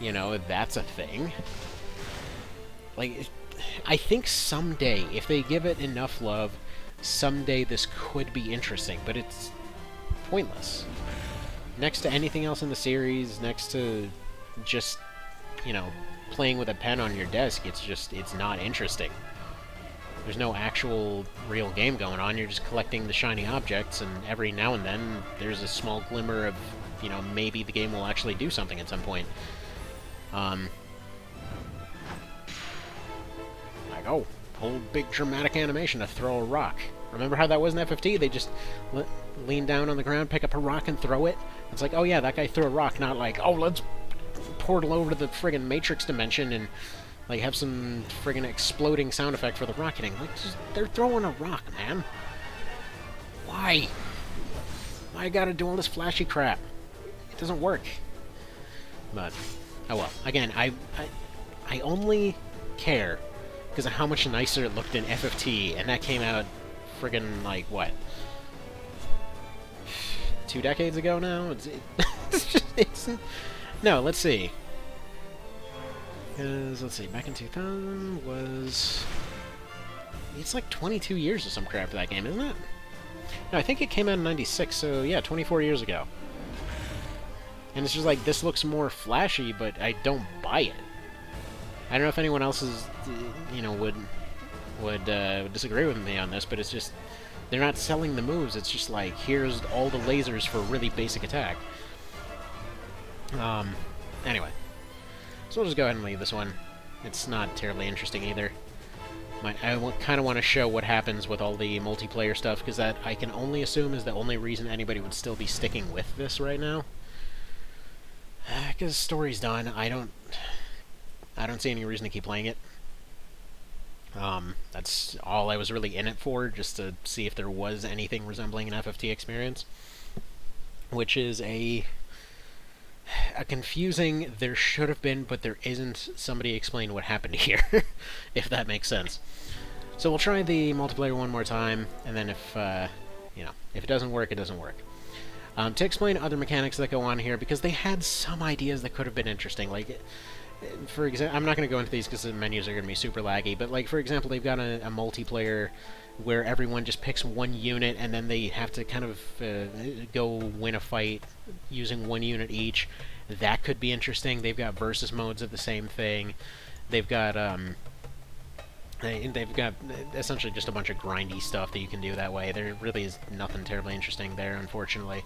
that's a thing. Like, I think someday, if they give it enough love, someday this could be interesting, but it's pointless. Next to anything else in the series, next to just, playing with a pen on your desk, it's not interesting. There's no actual real game going on, you're just collecting the shiny objects, and every now and then there's a small glimmer of, maybe the game will actually do something at some point. Oh, whole big dramatic animation to throw a rock. Remember how that was in FFT? They just lean down on the ground, pick up a rock, and throw it? It's like, oh yeah, that guy threw a rock, not like, oh, let's portal over to the friggin' Matrix dimension and, like, have some friggin' exploding sound effect for the rocketing. Like, they're throwing a rock, man. Why? Why I gotta do all this flashy crap? It doesn't work. But, oh well. Again, I only care because of how much nicer it looked in FFT, and that came out friggin', like, what? 2 decades ago now? No, let's see. Let's see, back in 2000 was... It's like 22 years or some crap for that game, isn't it? No, I think it came out in 96, so yeah, 24 years ago. And it's just like, this looks more flashy, but I don't buy it. I don't know if anyone else is, would disagree with me on this, but it's just, they're not selling the moves, it's just like, here's all the lasers for a really basic attack. Anyway. So we'll just go ahead and leave this one. It's not terribly interesting either. I kind of want to show what happens with all the multiplayer stuff, because that, I can only assume, is the only reason anybody would still be sticking with this right now. Because the story's done, I don't see any reason to keep playing it. That's all I was really in it for, just to see if there was anything resembling an FFT experience. Which is a confusing, there should have been, but there isn't, somebody explain what happened here, if that makes sense. So we'll try the multiplayer one more time, and then if it doesn't work, it doesn't work. To explain other mechanics that go on here, because they had some ideas that could have been interesting, like, for example, I'm not going to go into these because the menus are going to be super laggy, but like, for example, they've got a multiplayer where everyone just picks one unit and then they have to kind of go win a fight using one unit each. That could be interesting. They've got versus modes of the same thing. They've got essentially just a bunch of grindy stuff that you can do that way. There really is nothing terribly interesting there, unfortunately.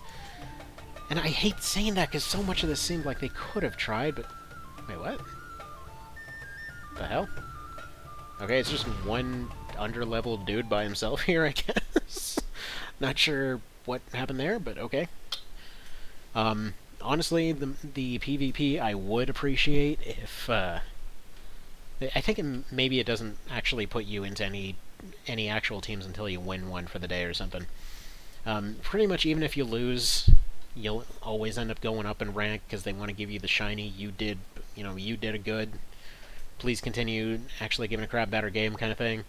And I hate saying that because so much of this seemed like they could have tried, but... Wait, what? The hell? Okay, it's just one under-leveled dude by himself here, I guess. Not sure what happened there, but okay. Honestly, the PvP I would appreciate if, I think maybe it doesn't actually put you into any actual teams until you win one for the day or something. Pretty much even if you lose, you'll always end up going up in rank because they want to give you the shiny, you did a good, please continue actually giving a crap better game kind of thing.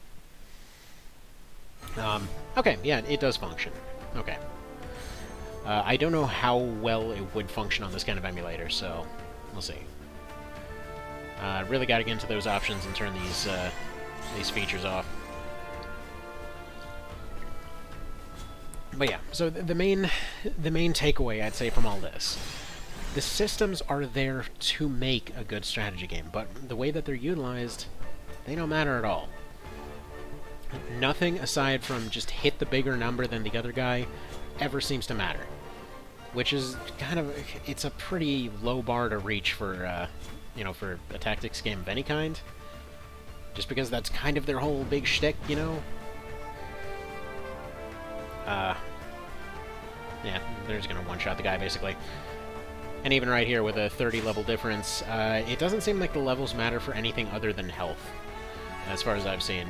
Okay, yeah, it does function. Okay. I don't know how well it would function on this kind of emulator, so we'll see. Really got to get into those options and turn these features off. But yeah, so the main takeaway I'd say from all this, the systems are there to make a good strategy game, but the way that they're utilized, they don't matter at all. Nothing aside from just hit the bigger number than the other guy ever seems to matter. Which is kind of, it's a pretty low bar to reach for, for a tactics game of any kind. Just because that's kind of their whole big shtick, you know? Yeah, they're just gonna one-shot the guy, basically. And even right here, with a 30 level difference, it doesn't seem like the levels matter for anything other than health, as far as I've seen.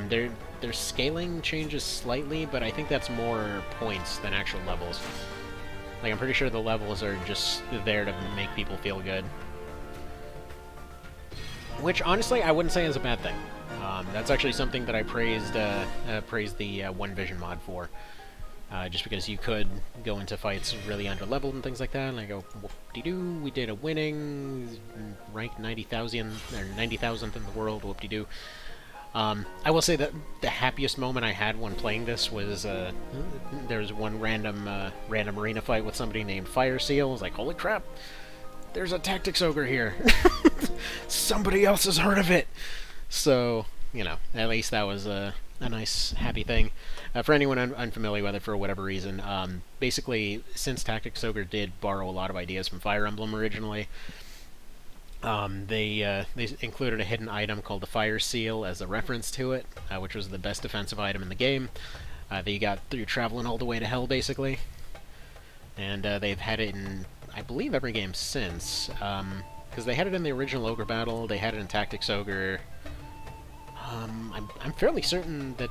Their scaling changes slightly, but I think that's more points than actual levels. Like, I'm pretty sure the levels are just there to make people feel good. Which, honestly, I wouldn't say is a bad thing. That's actually something that I praised the One Vision mod for. Just because you could go into fights really under-leveled and things like that, and I go, whoop-de-doo, we did a winning, ranked 90,000th in the world, whoop-de-doo. I will say that the happiest moment I had when playing this was, there was one random arena fight with somebody named Fire Seal. I was like, holy crap, there's a Tactics Ogre here! Somebody else has heard of it! So, at least that was a nice, happy thing. For anyone unfamiliar with it for whatever reason, basically, since Tactics Ogre did borrow a lot of ideas from Fire Emblem originally, they included a hidden item called the Fire Seal as a reference to it, which was the best defensive item in the game, that you got through traveling all the way to hell, basically. And they've had it in, I believe, every game since, because they had it in the original Ogre Battle, they had it in Tactics Ogre. I'm fairly certain that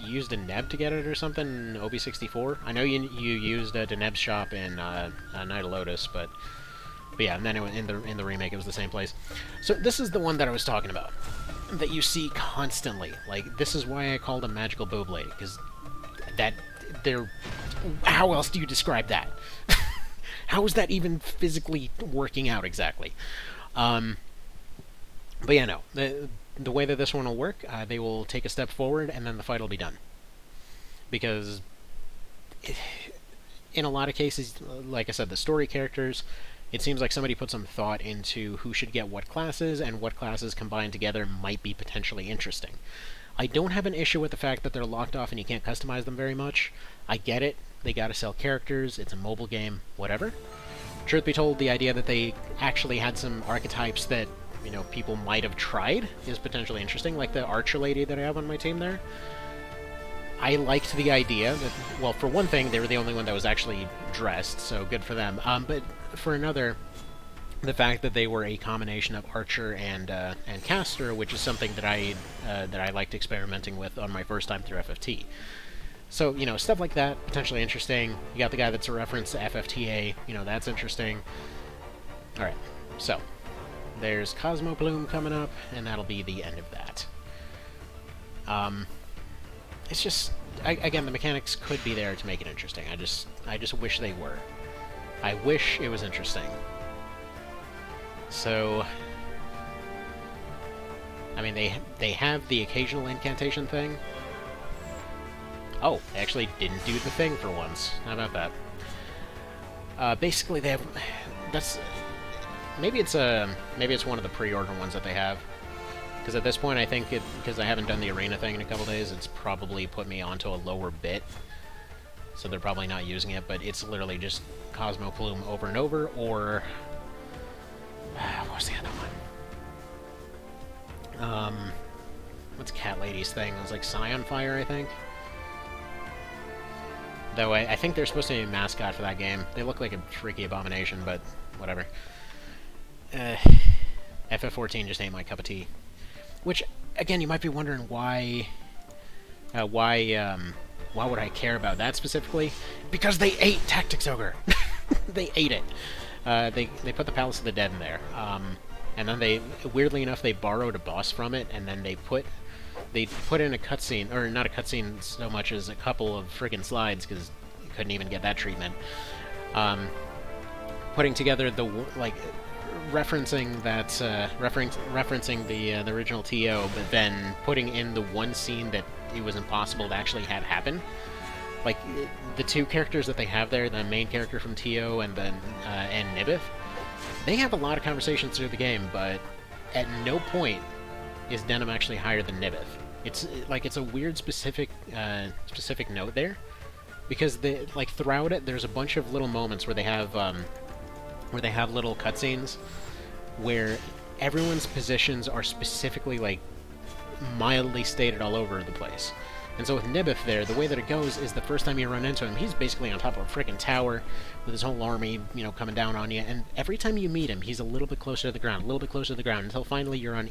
you used a Neb to get it or something in OB64. I know you used a Deneb's shop in Night of Lotus, but yeah, and then in the remake it was the same place. So this is the one that I was talking about, that you see constantly. Like, this is why I called them magical boob lady, because how else do you describe that? How is that even physically working out exactly? But yeah, no. The way that this one will work, they will take a step forward, and then the fight will be done. Because in a lot of cases, like I said, the story characters, it seems like somebody put some thought into who should get what classes, and what classes combined together might be potentially interesting. I don't have an issue with the fact that they're locked off and you can't customize them very much. I get it. They gotta sell characters. It's a mobile game. Whatever. Truth be told, the idea that they actually had some archetypes that people might have tried is potentially interesting, like the archer lady that I have on my team there. I liked the idea that, well, for one thing, they were the only one that was actually dressed, so good for them. But for another, the fact that they were a combination of archer and caster, which is something that I liked experimenting with on my first time through FFT. So, stuff like that, potentially interesting. You got the guy that's a reference to FFTA, that's interesting. Alright, so there's Cosmo Bloom coming up, and that'll be the end of that. It's just, again, the mechanics could be there to make it interesting. I just wish they were. I wish it was interesting. So, I mean, they have the occasional incantation thing. Oh, they actually didn't do the thing for once. How about that? Basically, they have. Maybe it's one of the pre-order ones that they have. Because at this point, I think because I haven't done the arena thing in a couple days, it's probably put me onto a lower bit. So they're probably not using it, but it's literally just Cosmo Plume over and over, or what was the other one? What's Cat Lady's thing? It was like Scion Fire, I think. Though I think they're supposed to be a mascot for that game. They look like a freaky abomination, but whatever. FF14 just ain't my cup of tea. Which, again, you might be wondering why Why would I care about that specifically? Because they ate Tactics Ogre! They ate it. They put the Palace of the Dead in there. And then they, weirdly enough, they borrowed a boss from it, and then they put in a cutscene, or not a cutscene so much as a couple of friggin' slides, because you couldn't even get that treatment. Putting together the, like, referencing that, referencing the original TO, but then putting in the one scene that it was impossible to actually have happen. Like, the two characters that they have there, the main character from TO and then, and Nibith, they have a lot of conversations through the game, but at no point is Denim actually higher than Nibith. It's, like, it's a weird specific note there, because like, throughout it, there's a bunch of little moments where they have little cutscenes where everyone's positions are specifically, like, mildly stated all over the place. And so with Nibith there, the way that it goes is the first time you run into him, he's basically on top of a frickin' tower with his whole army, you know, coming down on you, and every time you meet him, he's a little bit closer to the ground, a little bit closer to the ground, until finally you're on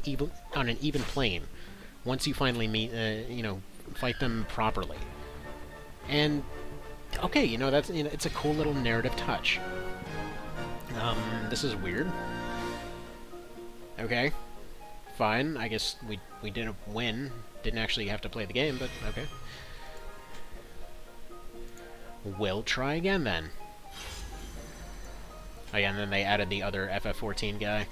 an even plane, once you finally meet, you know, fight them properly. And, okay, you know, that's, you know, it's a cool little narrative touch. This is weird. Okay. Fine, I guess we didn't win. Didn't actually have to play the game, but okay. We'll try again, then. Oh yeah, and then they added the other FF14 guy.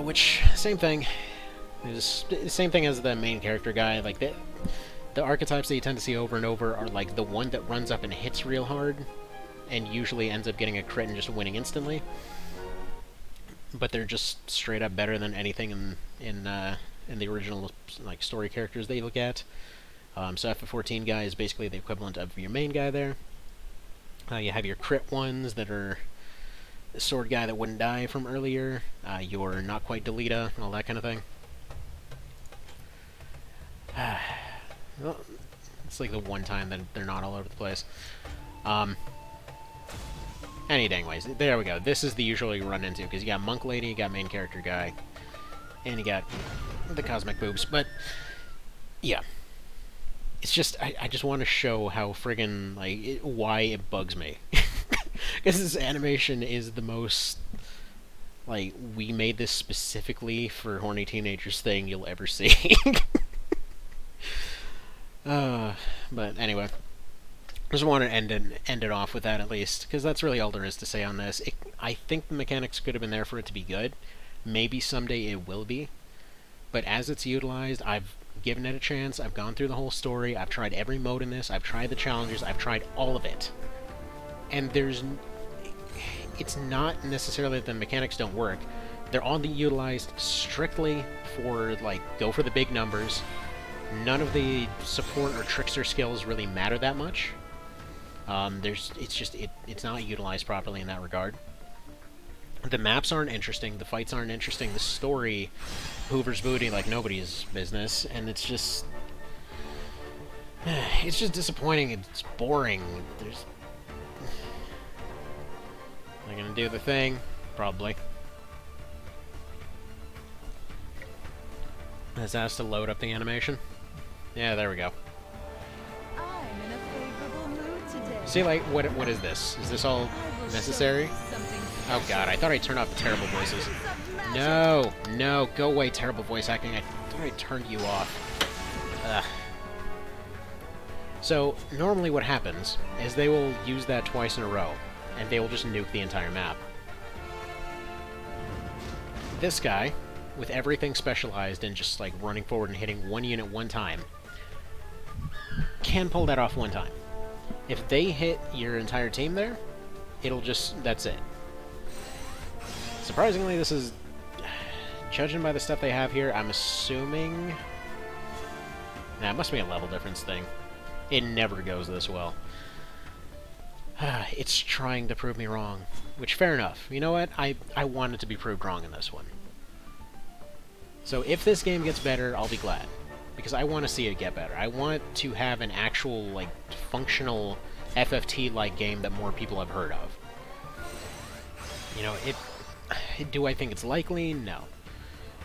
Which, same thing. Is the same thing as the main character guy. Like, the archetypes that you tend to see over and over are, like, the one that runs up and hits real hard, and usually ends up getting a crit and just winning instantly. But they're just straight up better than anything in the original, like, story characters that you look at. So FF14 guy is basically the equivalent of your main guy there. You have your crit ones that are the sword guy that wouldn't die from earlier, your not quite Delita, all that kind of thing. Well, it's like the one time that they're not all over the place. Any dang ways, there we go. This is the usual you run into, because you got Monk Lady, you got main character guy, and you got the cosmic boobs. But yeah, it's just I just want to show how friggin' like why it bugs me, because this animation is the most, like, we made this specifically for horny teenagers thing you'll ever see. But anyway. I just want to end it off with that, at least, because that's really all there is to say on this. I think the mechanics could have been there for it to be good. Maybe someday it will be. But as it's utilized, I've given it a chance. I've gone through the whole story. I've tried every mode in this. I've tried the challenges. I've tried all of it. And it's not necessarily that the mechanics don't work. They're all utilized strictly for, like, go for the big numbers. None of the support or trickster skills really matter that much. It's not utilized properly in that regard. The maps aren't interesting, the fights aren't interesting, the story hoovers booty like nobody's business, and it's just disappointing, it's boring. They're gonna do the thing, probably. Has asked to load up the animation. Yeah, there we go. See, like, what is this? Is this all necessary? Oh god, I thought I turned off the terrible voices. No, no, go away, terrible voice acting. I thought I turned you off. Ugh. So, normally what happens is they will use that twice in a row, and they will just nuke the entire map. This guy, with everything specialized and just, like, running forward and hitting one unit one time, can pull that off one time. If they hit your entire team there, it'll just, that's it. Surprisingly, this is, judging by the stuff they have here, I'm assuming, nah, it must be a level difference thing. It never goes this well. It's trying to prove me wrong, which, fair enough. You know what, I wanted to be proved wrong in this one. So if this game gets better, I'll be glad. Because I want to see it get better. I want to have an actual, like, functional FFT-like game that more people have heard of. You know, do I think it's likely? No.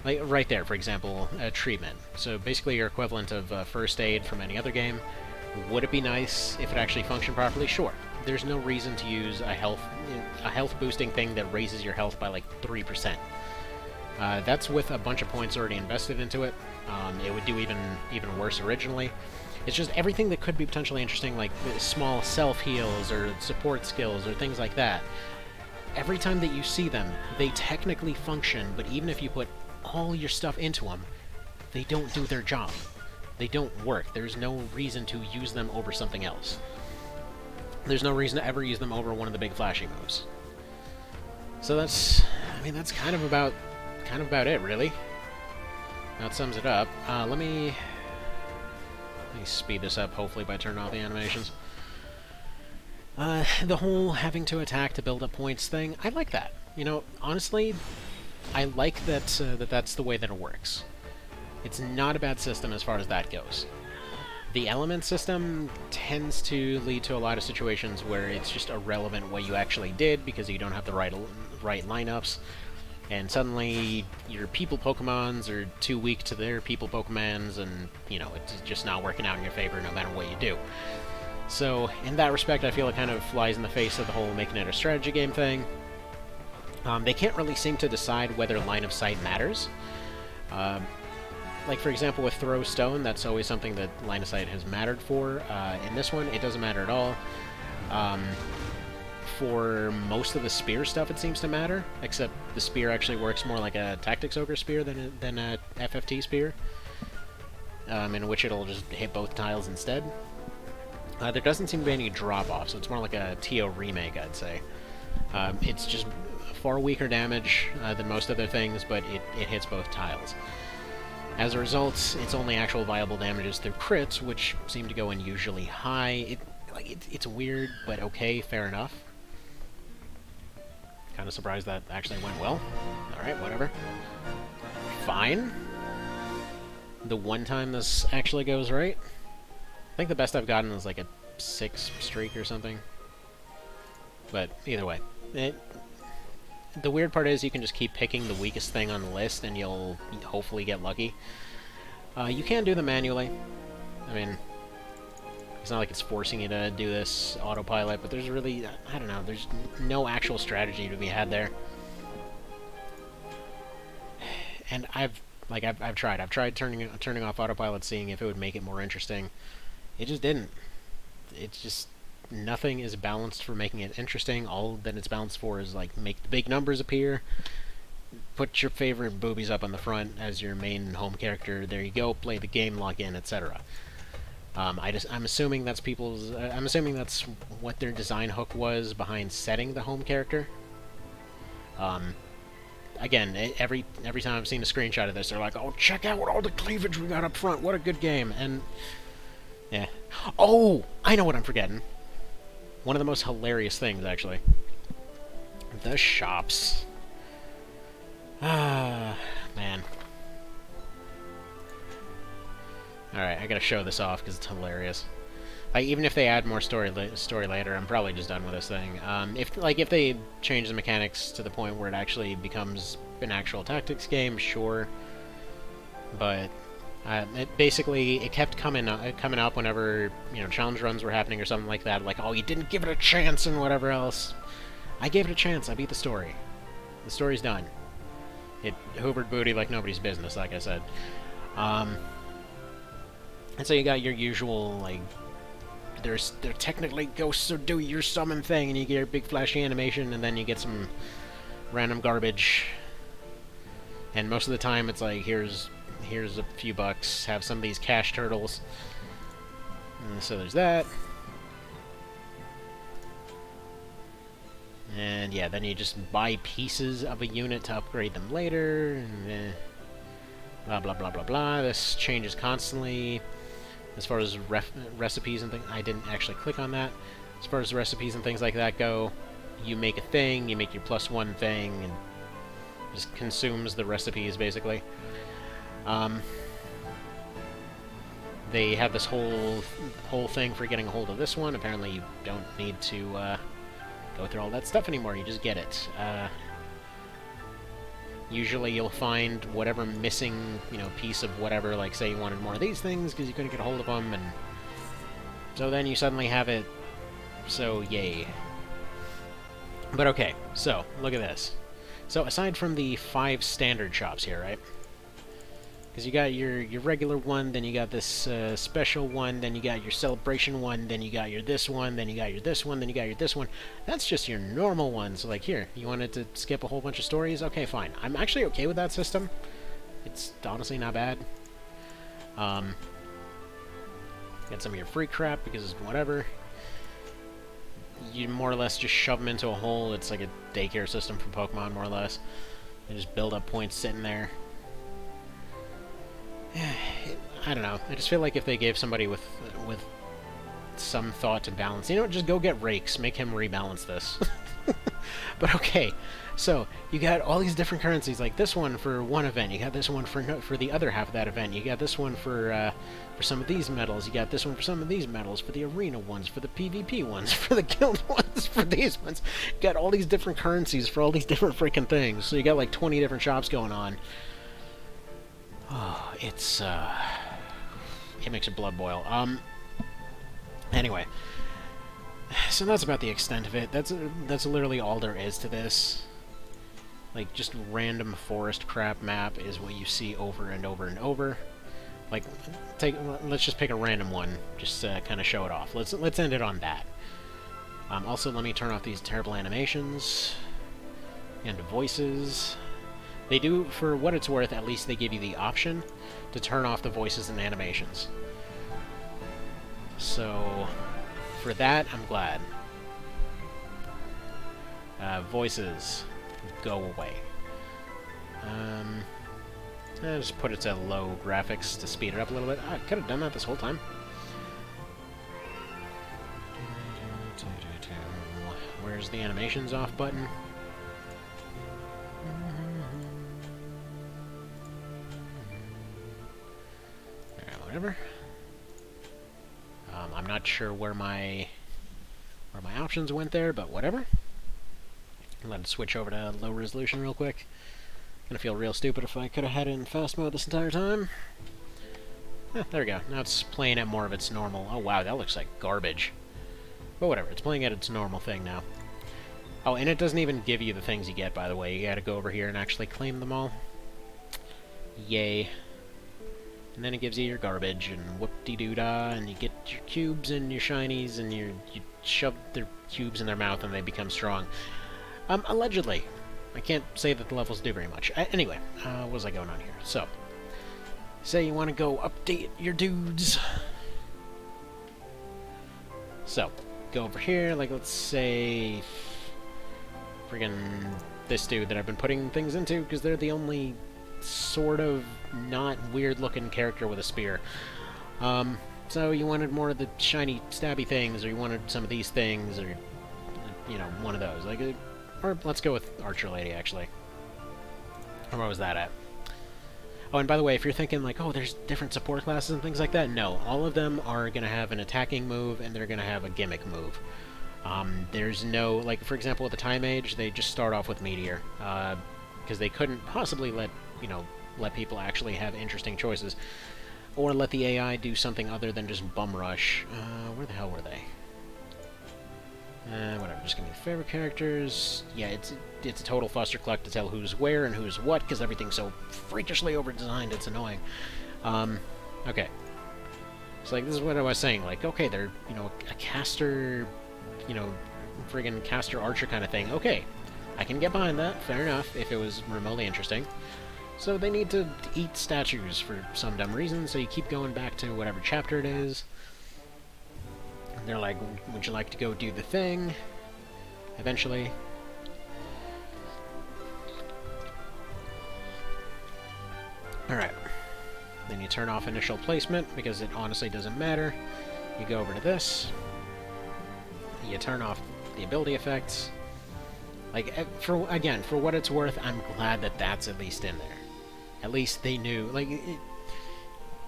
Like, right there, for example, treatment. So basically your equivalent of first aid from any other game. Would it be nice if it actually functioned properly? Sure. There's no reason to use a health boosting thing that raises your health by like 3%. That's with a bunch of points already invested into it. It would do even worse originally. It's just everything that could be potentially interesting, like small self-heals or support skills or things like that. Every time that you see them, they technically function, but even if you put all your stuff into them, they don't do their job. They don't work. There's no reason to use them over something else. There's no reason to ever use them over one of the big flashy moves. So that's kind of about it, really. That sums it up. Let me speed this up, hopefully, by turning off the animations. The whole having to attack to build up points thing, I like that. You know, honestly, I like that that's the way that it works. It's not a bad system as far as that goes. The element system tends to lead to a lot of situations where it's just irrelevant what you actually did because you don't have the right lineups, and suddenly your people Pokemons are too weak to their people Pokemons, and, you know, it's just not working out in your favor no matter what you do. So, in that respect, I feel it kind of flies in the face of the whole making it a strategy game thing. They can't really seem to decide whether line of sight matters. Like, for example, with Throw Stone, that's always something that line of sight has mattered for. In this one, it doesn't matter at all. For most of the spear stuff, it seems to matter, except the spear actually works more like a Tactics Ogre spear than a FFT spear, in which it'll just hit both tiles instead. There doesn't seem to be any drop-off, so it's more like a TO remake, I'd say. It's just far weaker damage than most other things, but it hits both tiles. As a result, its only actual viable damage is through crits, which seem to go unusually high. It's weird, but okay, fair enough. Kind of surprised that actually went well. Alright, whatever. Fine. The one time this actually goes right. I think the best I've gotten is like a 6 streak or something. But either way. The weird part is you can just keep picking the weakest thing on the list and you'll hopefully get lucky. You can do them manually. I mean, it's not like it's forcing you to do this autopilot, but there's really, I don't know, there's no actual strategy to be had there. And I've tried turning off autopilot, seeing if it would make it more interesting. It just didn't. It's just, nothing is balanced for making it interesting. All that it's balanced for is, like, make the big numbers appear, put your favorite boobies up on the front as your main home character, there you go, play the game, log in, etc. I'm assuming that's I'm assuming that's what their design hook was behind setting the home character. Again, every time I've seen a screenshot of this, they're like, oh, check out all the cleavage we got up front, what a good game, and, yeah. Oh, I know what I'm forgetting. One of the most hilarious things, actually. The shops. Ah, man. Alright, I gotta show this off because it's hilarious. Like, even if they add more story later, I'm probably just done with this thing. If they change the mechanics to the point where it actually becomes an actual tactics game, sure. But it kept coming up whenever, you know, challenge runs were happening or something like that. Like, oh, you didn't give it a chance and whatever else. I gave it a chance. I beat the story. The story's done. It hoovered booty like nobody's business, like I said. And so you got your usual, like, they're technically ghosts, so do your summon thing, and you get your big flashy animation, and then you get some random garbage. And most of the time, it's like, here's a few bucks, have some of these cash turtles. So there's that. And yeah, then you just buy pieces of a unit to upgrade them later, and blah blah blah blah blah. This changes constantly. As far as recipes and things, I didn't actually click on that. As far as recipes and things like that go, you make a thing, you make your +1 thing, and just consumes the recipes, basically. They have this whole thing for getting a hold of this one. Apparently you don't need to go through all that stuff anymore, you just get it. Usually you'll find whatever missing, you know, piece of whatever, like say you wanted more of these things because you couldn't get a hold of them, and So then you suddenly have it, so yay. But okay, so, look at this. So aside from the 5 standard shops here, right? Because you got your regular one, then you got this special one, then you got your celebration one, then you got your this one, then you got your this one, then you got your this one. That's just your normal ones. Like here, you wanted to skip a whole bunch of stories? Okay, fine. I'm actually okay with that system. It's honestly not bad. Get some of your free crap because whatever. You more or less just shove them into a hole. It's like a daycare system for Pokemon, more or less. They just build up points sitting there. I don't know. I just feel like if they gave somebody with some thought to balance, you know, just go get Rakes, make him rebalance this. But okay, so you got all these different currencies, like this one for one event, you got this one for the other half of that event, you got this one for some of these medals, you got this one for some of these medals, for the arena ones, for the PvP ones, for the guild ones, for these ones. You got all these different currencies for all these different freaking things. So you got like 20 different shops going on. Oh, it's it makes your blood boil. Anyway. So that's about the extent of it. That's literally all there is to this. Like, just random forest crap map is what you see over and over and over. Like, let's just pick a random one, just kind of show it off. Let's end it on that. Also, let me turn off these terrible animations and voices. They do, for what it's worth, at least they give you the option to turn off the voices and animations. So, for that, I'm glad. Voices, go away. I'll just put it to low graphics to speed it up a little bit. I could have done that this whole time. Where's the animations off button? Whatever. I'm not sure where my options went there, but whatever. Let it switch over to low resolution real quick. Gonna feel real stupid if I could have had it in fast mode this entire time. There we go. Now it's playing at more of its normal. Oh wow, that looks like garbage. But whatever, it's playing at its normal thing now. Oh, and it doesn't even give you the things you get, by the way. You gotta go over here and actually claim them all. Yay. And then it gives you your garbage, and whoop-de-doo-dah, and you get your cubes and your shinies, and you shove their cubes in their mouth and they become strong. Allegedly. I can't say that the levels do very much. Anyway, what was I going on here? So, say you want to go update your dudes. So, go over here, like let's say friggin' this dude that I've been putting things into, because they're the only sort of not weird-looking character with a spear. So you wanted more of the shiny, stabby things, or you wanted some of these things, or, you know, one of those. Like, or let's go with Archer Lady, actually. Or where was that at? Oh, and by the way, if you're thinking, like, oh, there's different support classes and things like that, no. All of them are going to have an attacking move, and they're going to have a gimmick move. There's no, like, for example, with the Time Age, they just start off with Meteor, because they couldn't possibly let people actually have interesting choices, or let the AI do something other than just bum rush. Where the hell were they? Whatever, just give me the favorite characters. Yeah, it's a total fustercluck to tell who's where and who's what, because everything's so freakishly over-designed, it's annoying. Okay. So, like, this is what I was saying, like, okay, they're, a caster, friggin' caster archer kind of thing. Okay, I can get behind that, fair enough, if it was remotely interesting. So they need to eat statues for some dumb reason, so you keep going back to whatever chapter it is. They're like, would you like to go do the thing? Eventually. Alright. Then you turn off initial placement, because it honestly doesn't matter. You go over to this. You turn off the ability effects. Like, for what it's worth, I'm glad that that's at least in there. At least they knew,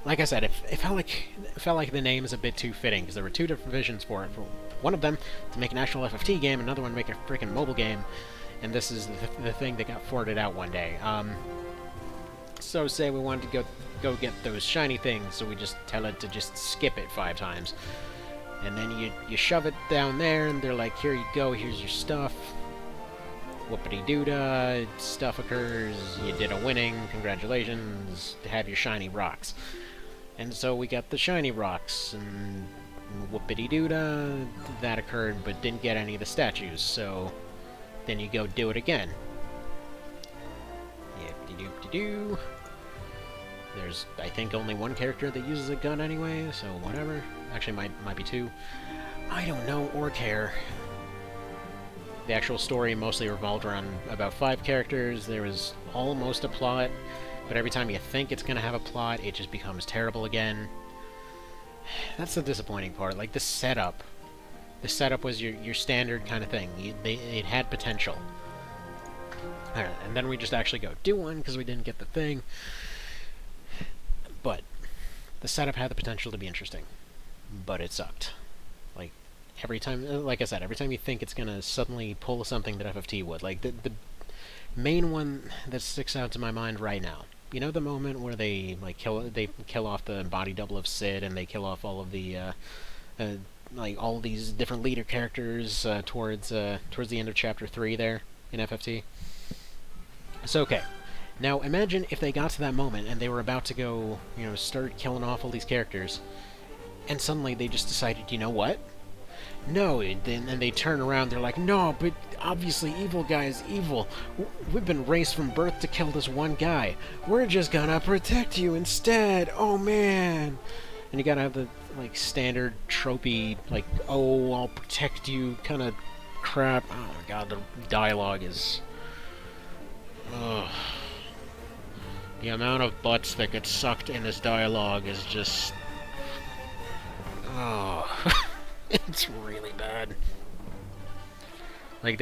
like I said, it felt like the name is a bit too fitting, because there were two different visions for it. For one of them, to make an actual FFT game, another one to make a freaking mobile game, and this is the thing that got forwarded out one day. So say we wanted to go get those shiny things, so we just tell it to just skip it 5 times. And then you shove it down there, and they're like, here you go, here's your stuff. Whoopity-doo-dah, stuff occurs, you did a winning, congratulations, have your shiny rocks. And so we got the shiny rocks, and whoopity-doo-dah, that occurred, but didn't get any of the statues, so then you go do it again. Yip-de-doop-de-doo. There's, I think, only one character that uses a gun anyway, so whatever. Actually, might be two. I don't know or care. The actual story mostly revolved around about 5 characters. There was almost a plot, but every time you think it's going to have a plot, it just becomes terrible again. That's the disappointing part. Like, the setup. The setup was your standard kind of thing. It had potential. Alright, and then we just actually go do one because we didn't get the thing. But the setup had the potential to be interesting. But it sucked. Like, every time, like I said, every time you think it's gonna suddenly pull something that FFT would. Like, the main one that sticks out to my mind right now. You know the moment where they kill off the body double of Sid, and they kill off all of the like all these different leader characters towards the end of Chapter 3 there in FFT. So okay, now imagine if they got to that moment and they were about to go, you know, start killing off all these characters, and suddenly they just decided, you know what? No, and they turn around, they're like, no, but obviously evil guy is evil. We've been raised from birth to kill this one guy. We're just gonna protect you instead. Oh, man. And you gotta have the, like, standard tropey, like, oh, I'll protect you kind of crap. Oh, my God, the dialogue is... Ugh. The amount of butts that get sucked in this dialogue is just... Oh... It's really bad. Like,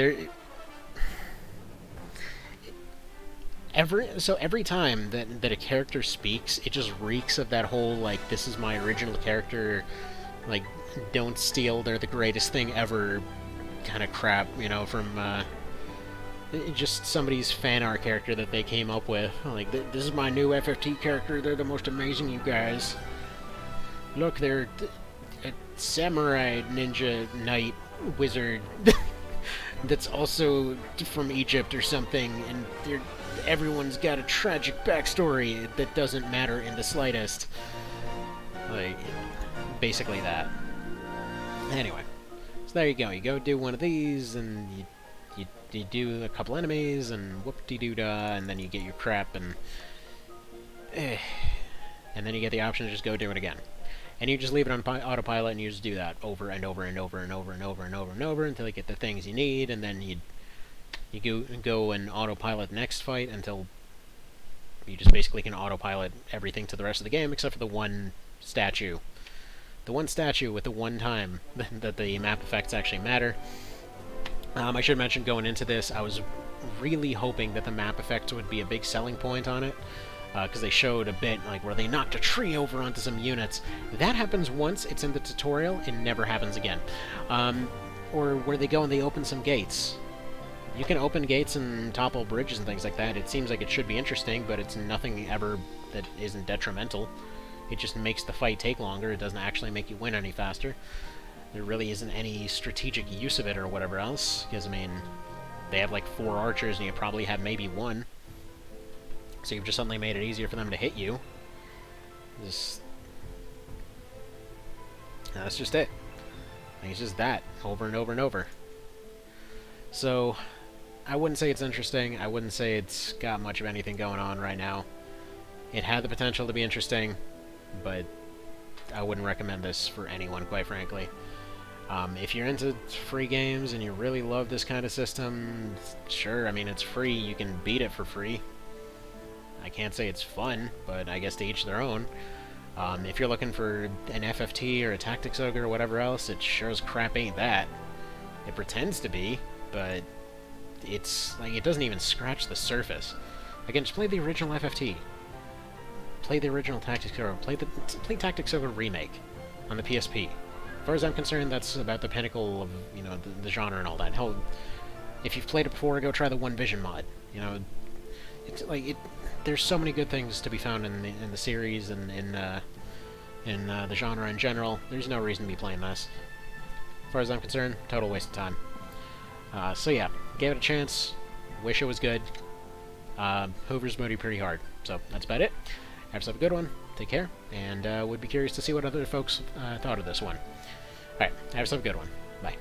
every time that a character speaks, it just reeks of that whole, like, this is my original character, like, don't steal, they're the greatest thing ever kind of crap, you know, from, just somebody's fan art character that they came up with. Like, this is my new FFT character, they're the most amazing, you guys. Look, they're... a samurai ninja knight wizard that's also from Egypt or something, and everyone's got a tragic backstory that doesn't matter in the slightest. Like, basically that. Anyway, so there you go. You go do one of these, and you do a couple enemies, and whoop-de-doo-dah, and then you get your crap, and then you get the option to just go do it again. And you just leave it on autopilot, and you just do that over and over and over and over and over and over and over until you get the things you need, and then you go and autopilot the next fight until you just basically can autopilot everything to the rest of the game except for the one statue. The one statue with the one time that the map effects actually matter. I should mention going into this, I was really hoping that the map effects would be a big selling point on it. Because they showed a bit, like, where they knocked a tree over onto some units. That happens once, it's in the tutorial, it never happens again. Or where they go and they open some gates. You can open gates and topple bridges and things like that. It seems like it should be interesting, but it's nothing ever that isn't detrimental. It just makes the fight take longer, it doesn't actually make you win any faster. There really isn't any strategic use of it or whatever else, because, I mean, they have like 4 archers and you probably have maybe 1. So you've just suddenly made it easier for them to hit you. That's just it. Like, it's just that, over and over and over. So, I wouldn't say it's interesting. I wouldn't say it's got much of anything going on right now. It had the potential to be interesting, but I wouldn't recommend this for anyone, quite frankly. If you're into free games and you really love this kind of system, sure, I mean, it's free. You can beat it for free. I can't say it's fun, but I guess to each their own. If you're looking for an FFT or a Tactics Ogre or whatever else, it sure as crap ain't that. It pretends to be, but it's like it doesn't even scratch the surface. Again, just play the original FFT. Play the original Tactics Ogre. Play Tactics Ogre Remake on the PSP. As far as I'm concerned, that's about the pinnacle of, you know, the genre and all that. Hell, if you've played it before, go try the One Vision mod. You know, it's like there's so many good things to be found in the series and in the genre in general. There's no reason to be playing this. far as I'm concerned, total waste of time. So yeah, gave it a chance. Wish it was good. Hoover's moody pretty hard. So that's about it. Have yourself a good one. Take care, and would be curious to see what other folks thought of this one. Alright, have yourself a good one. Bye.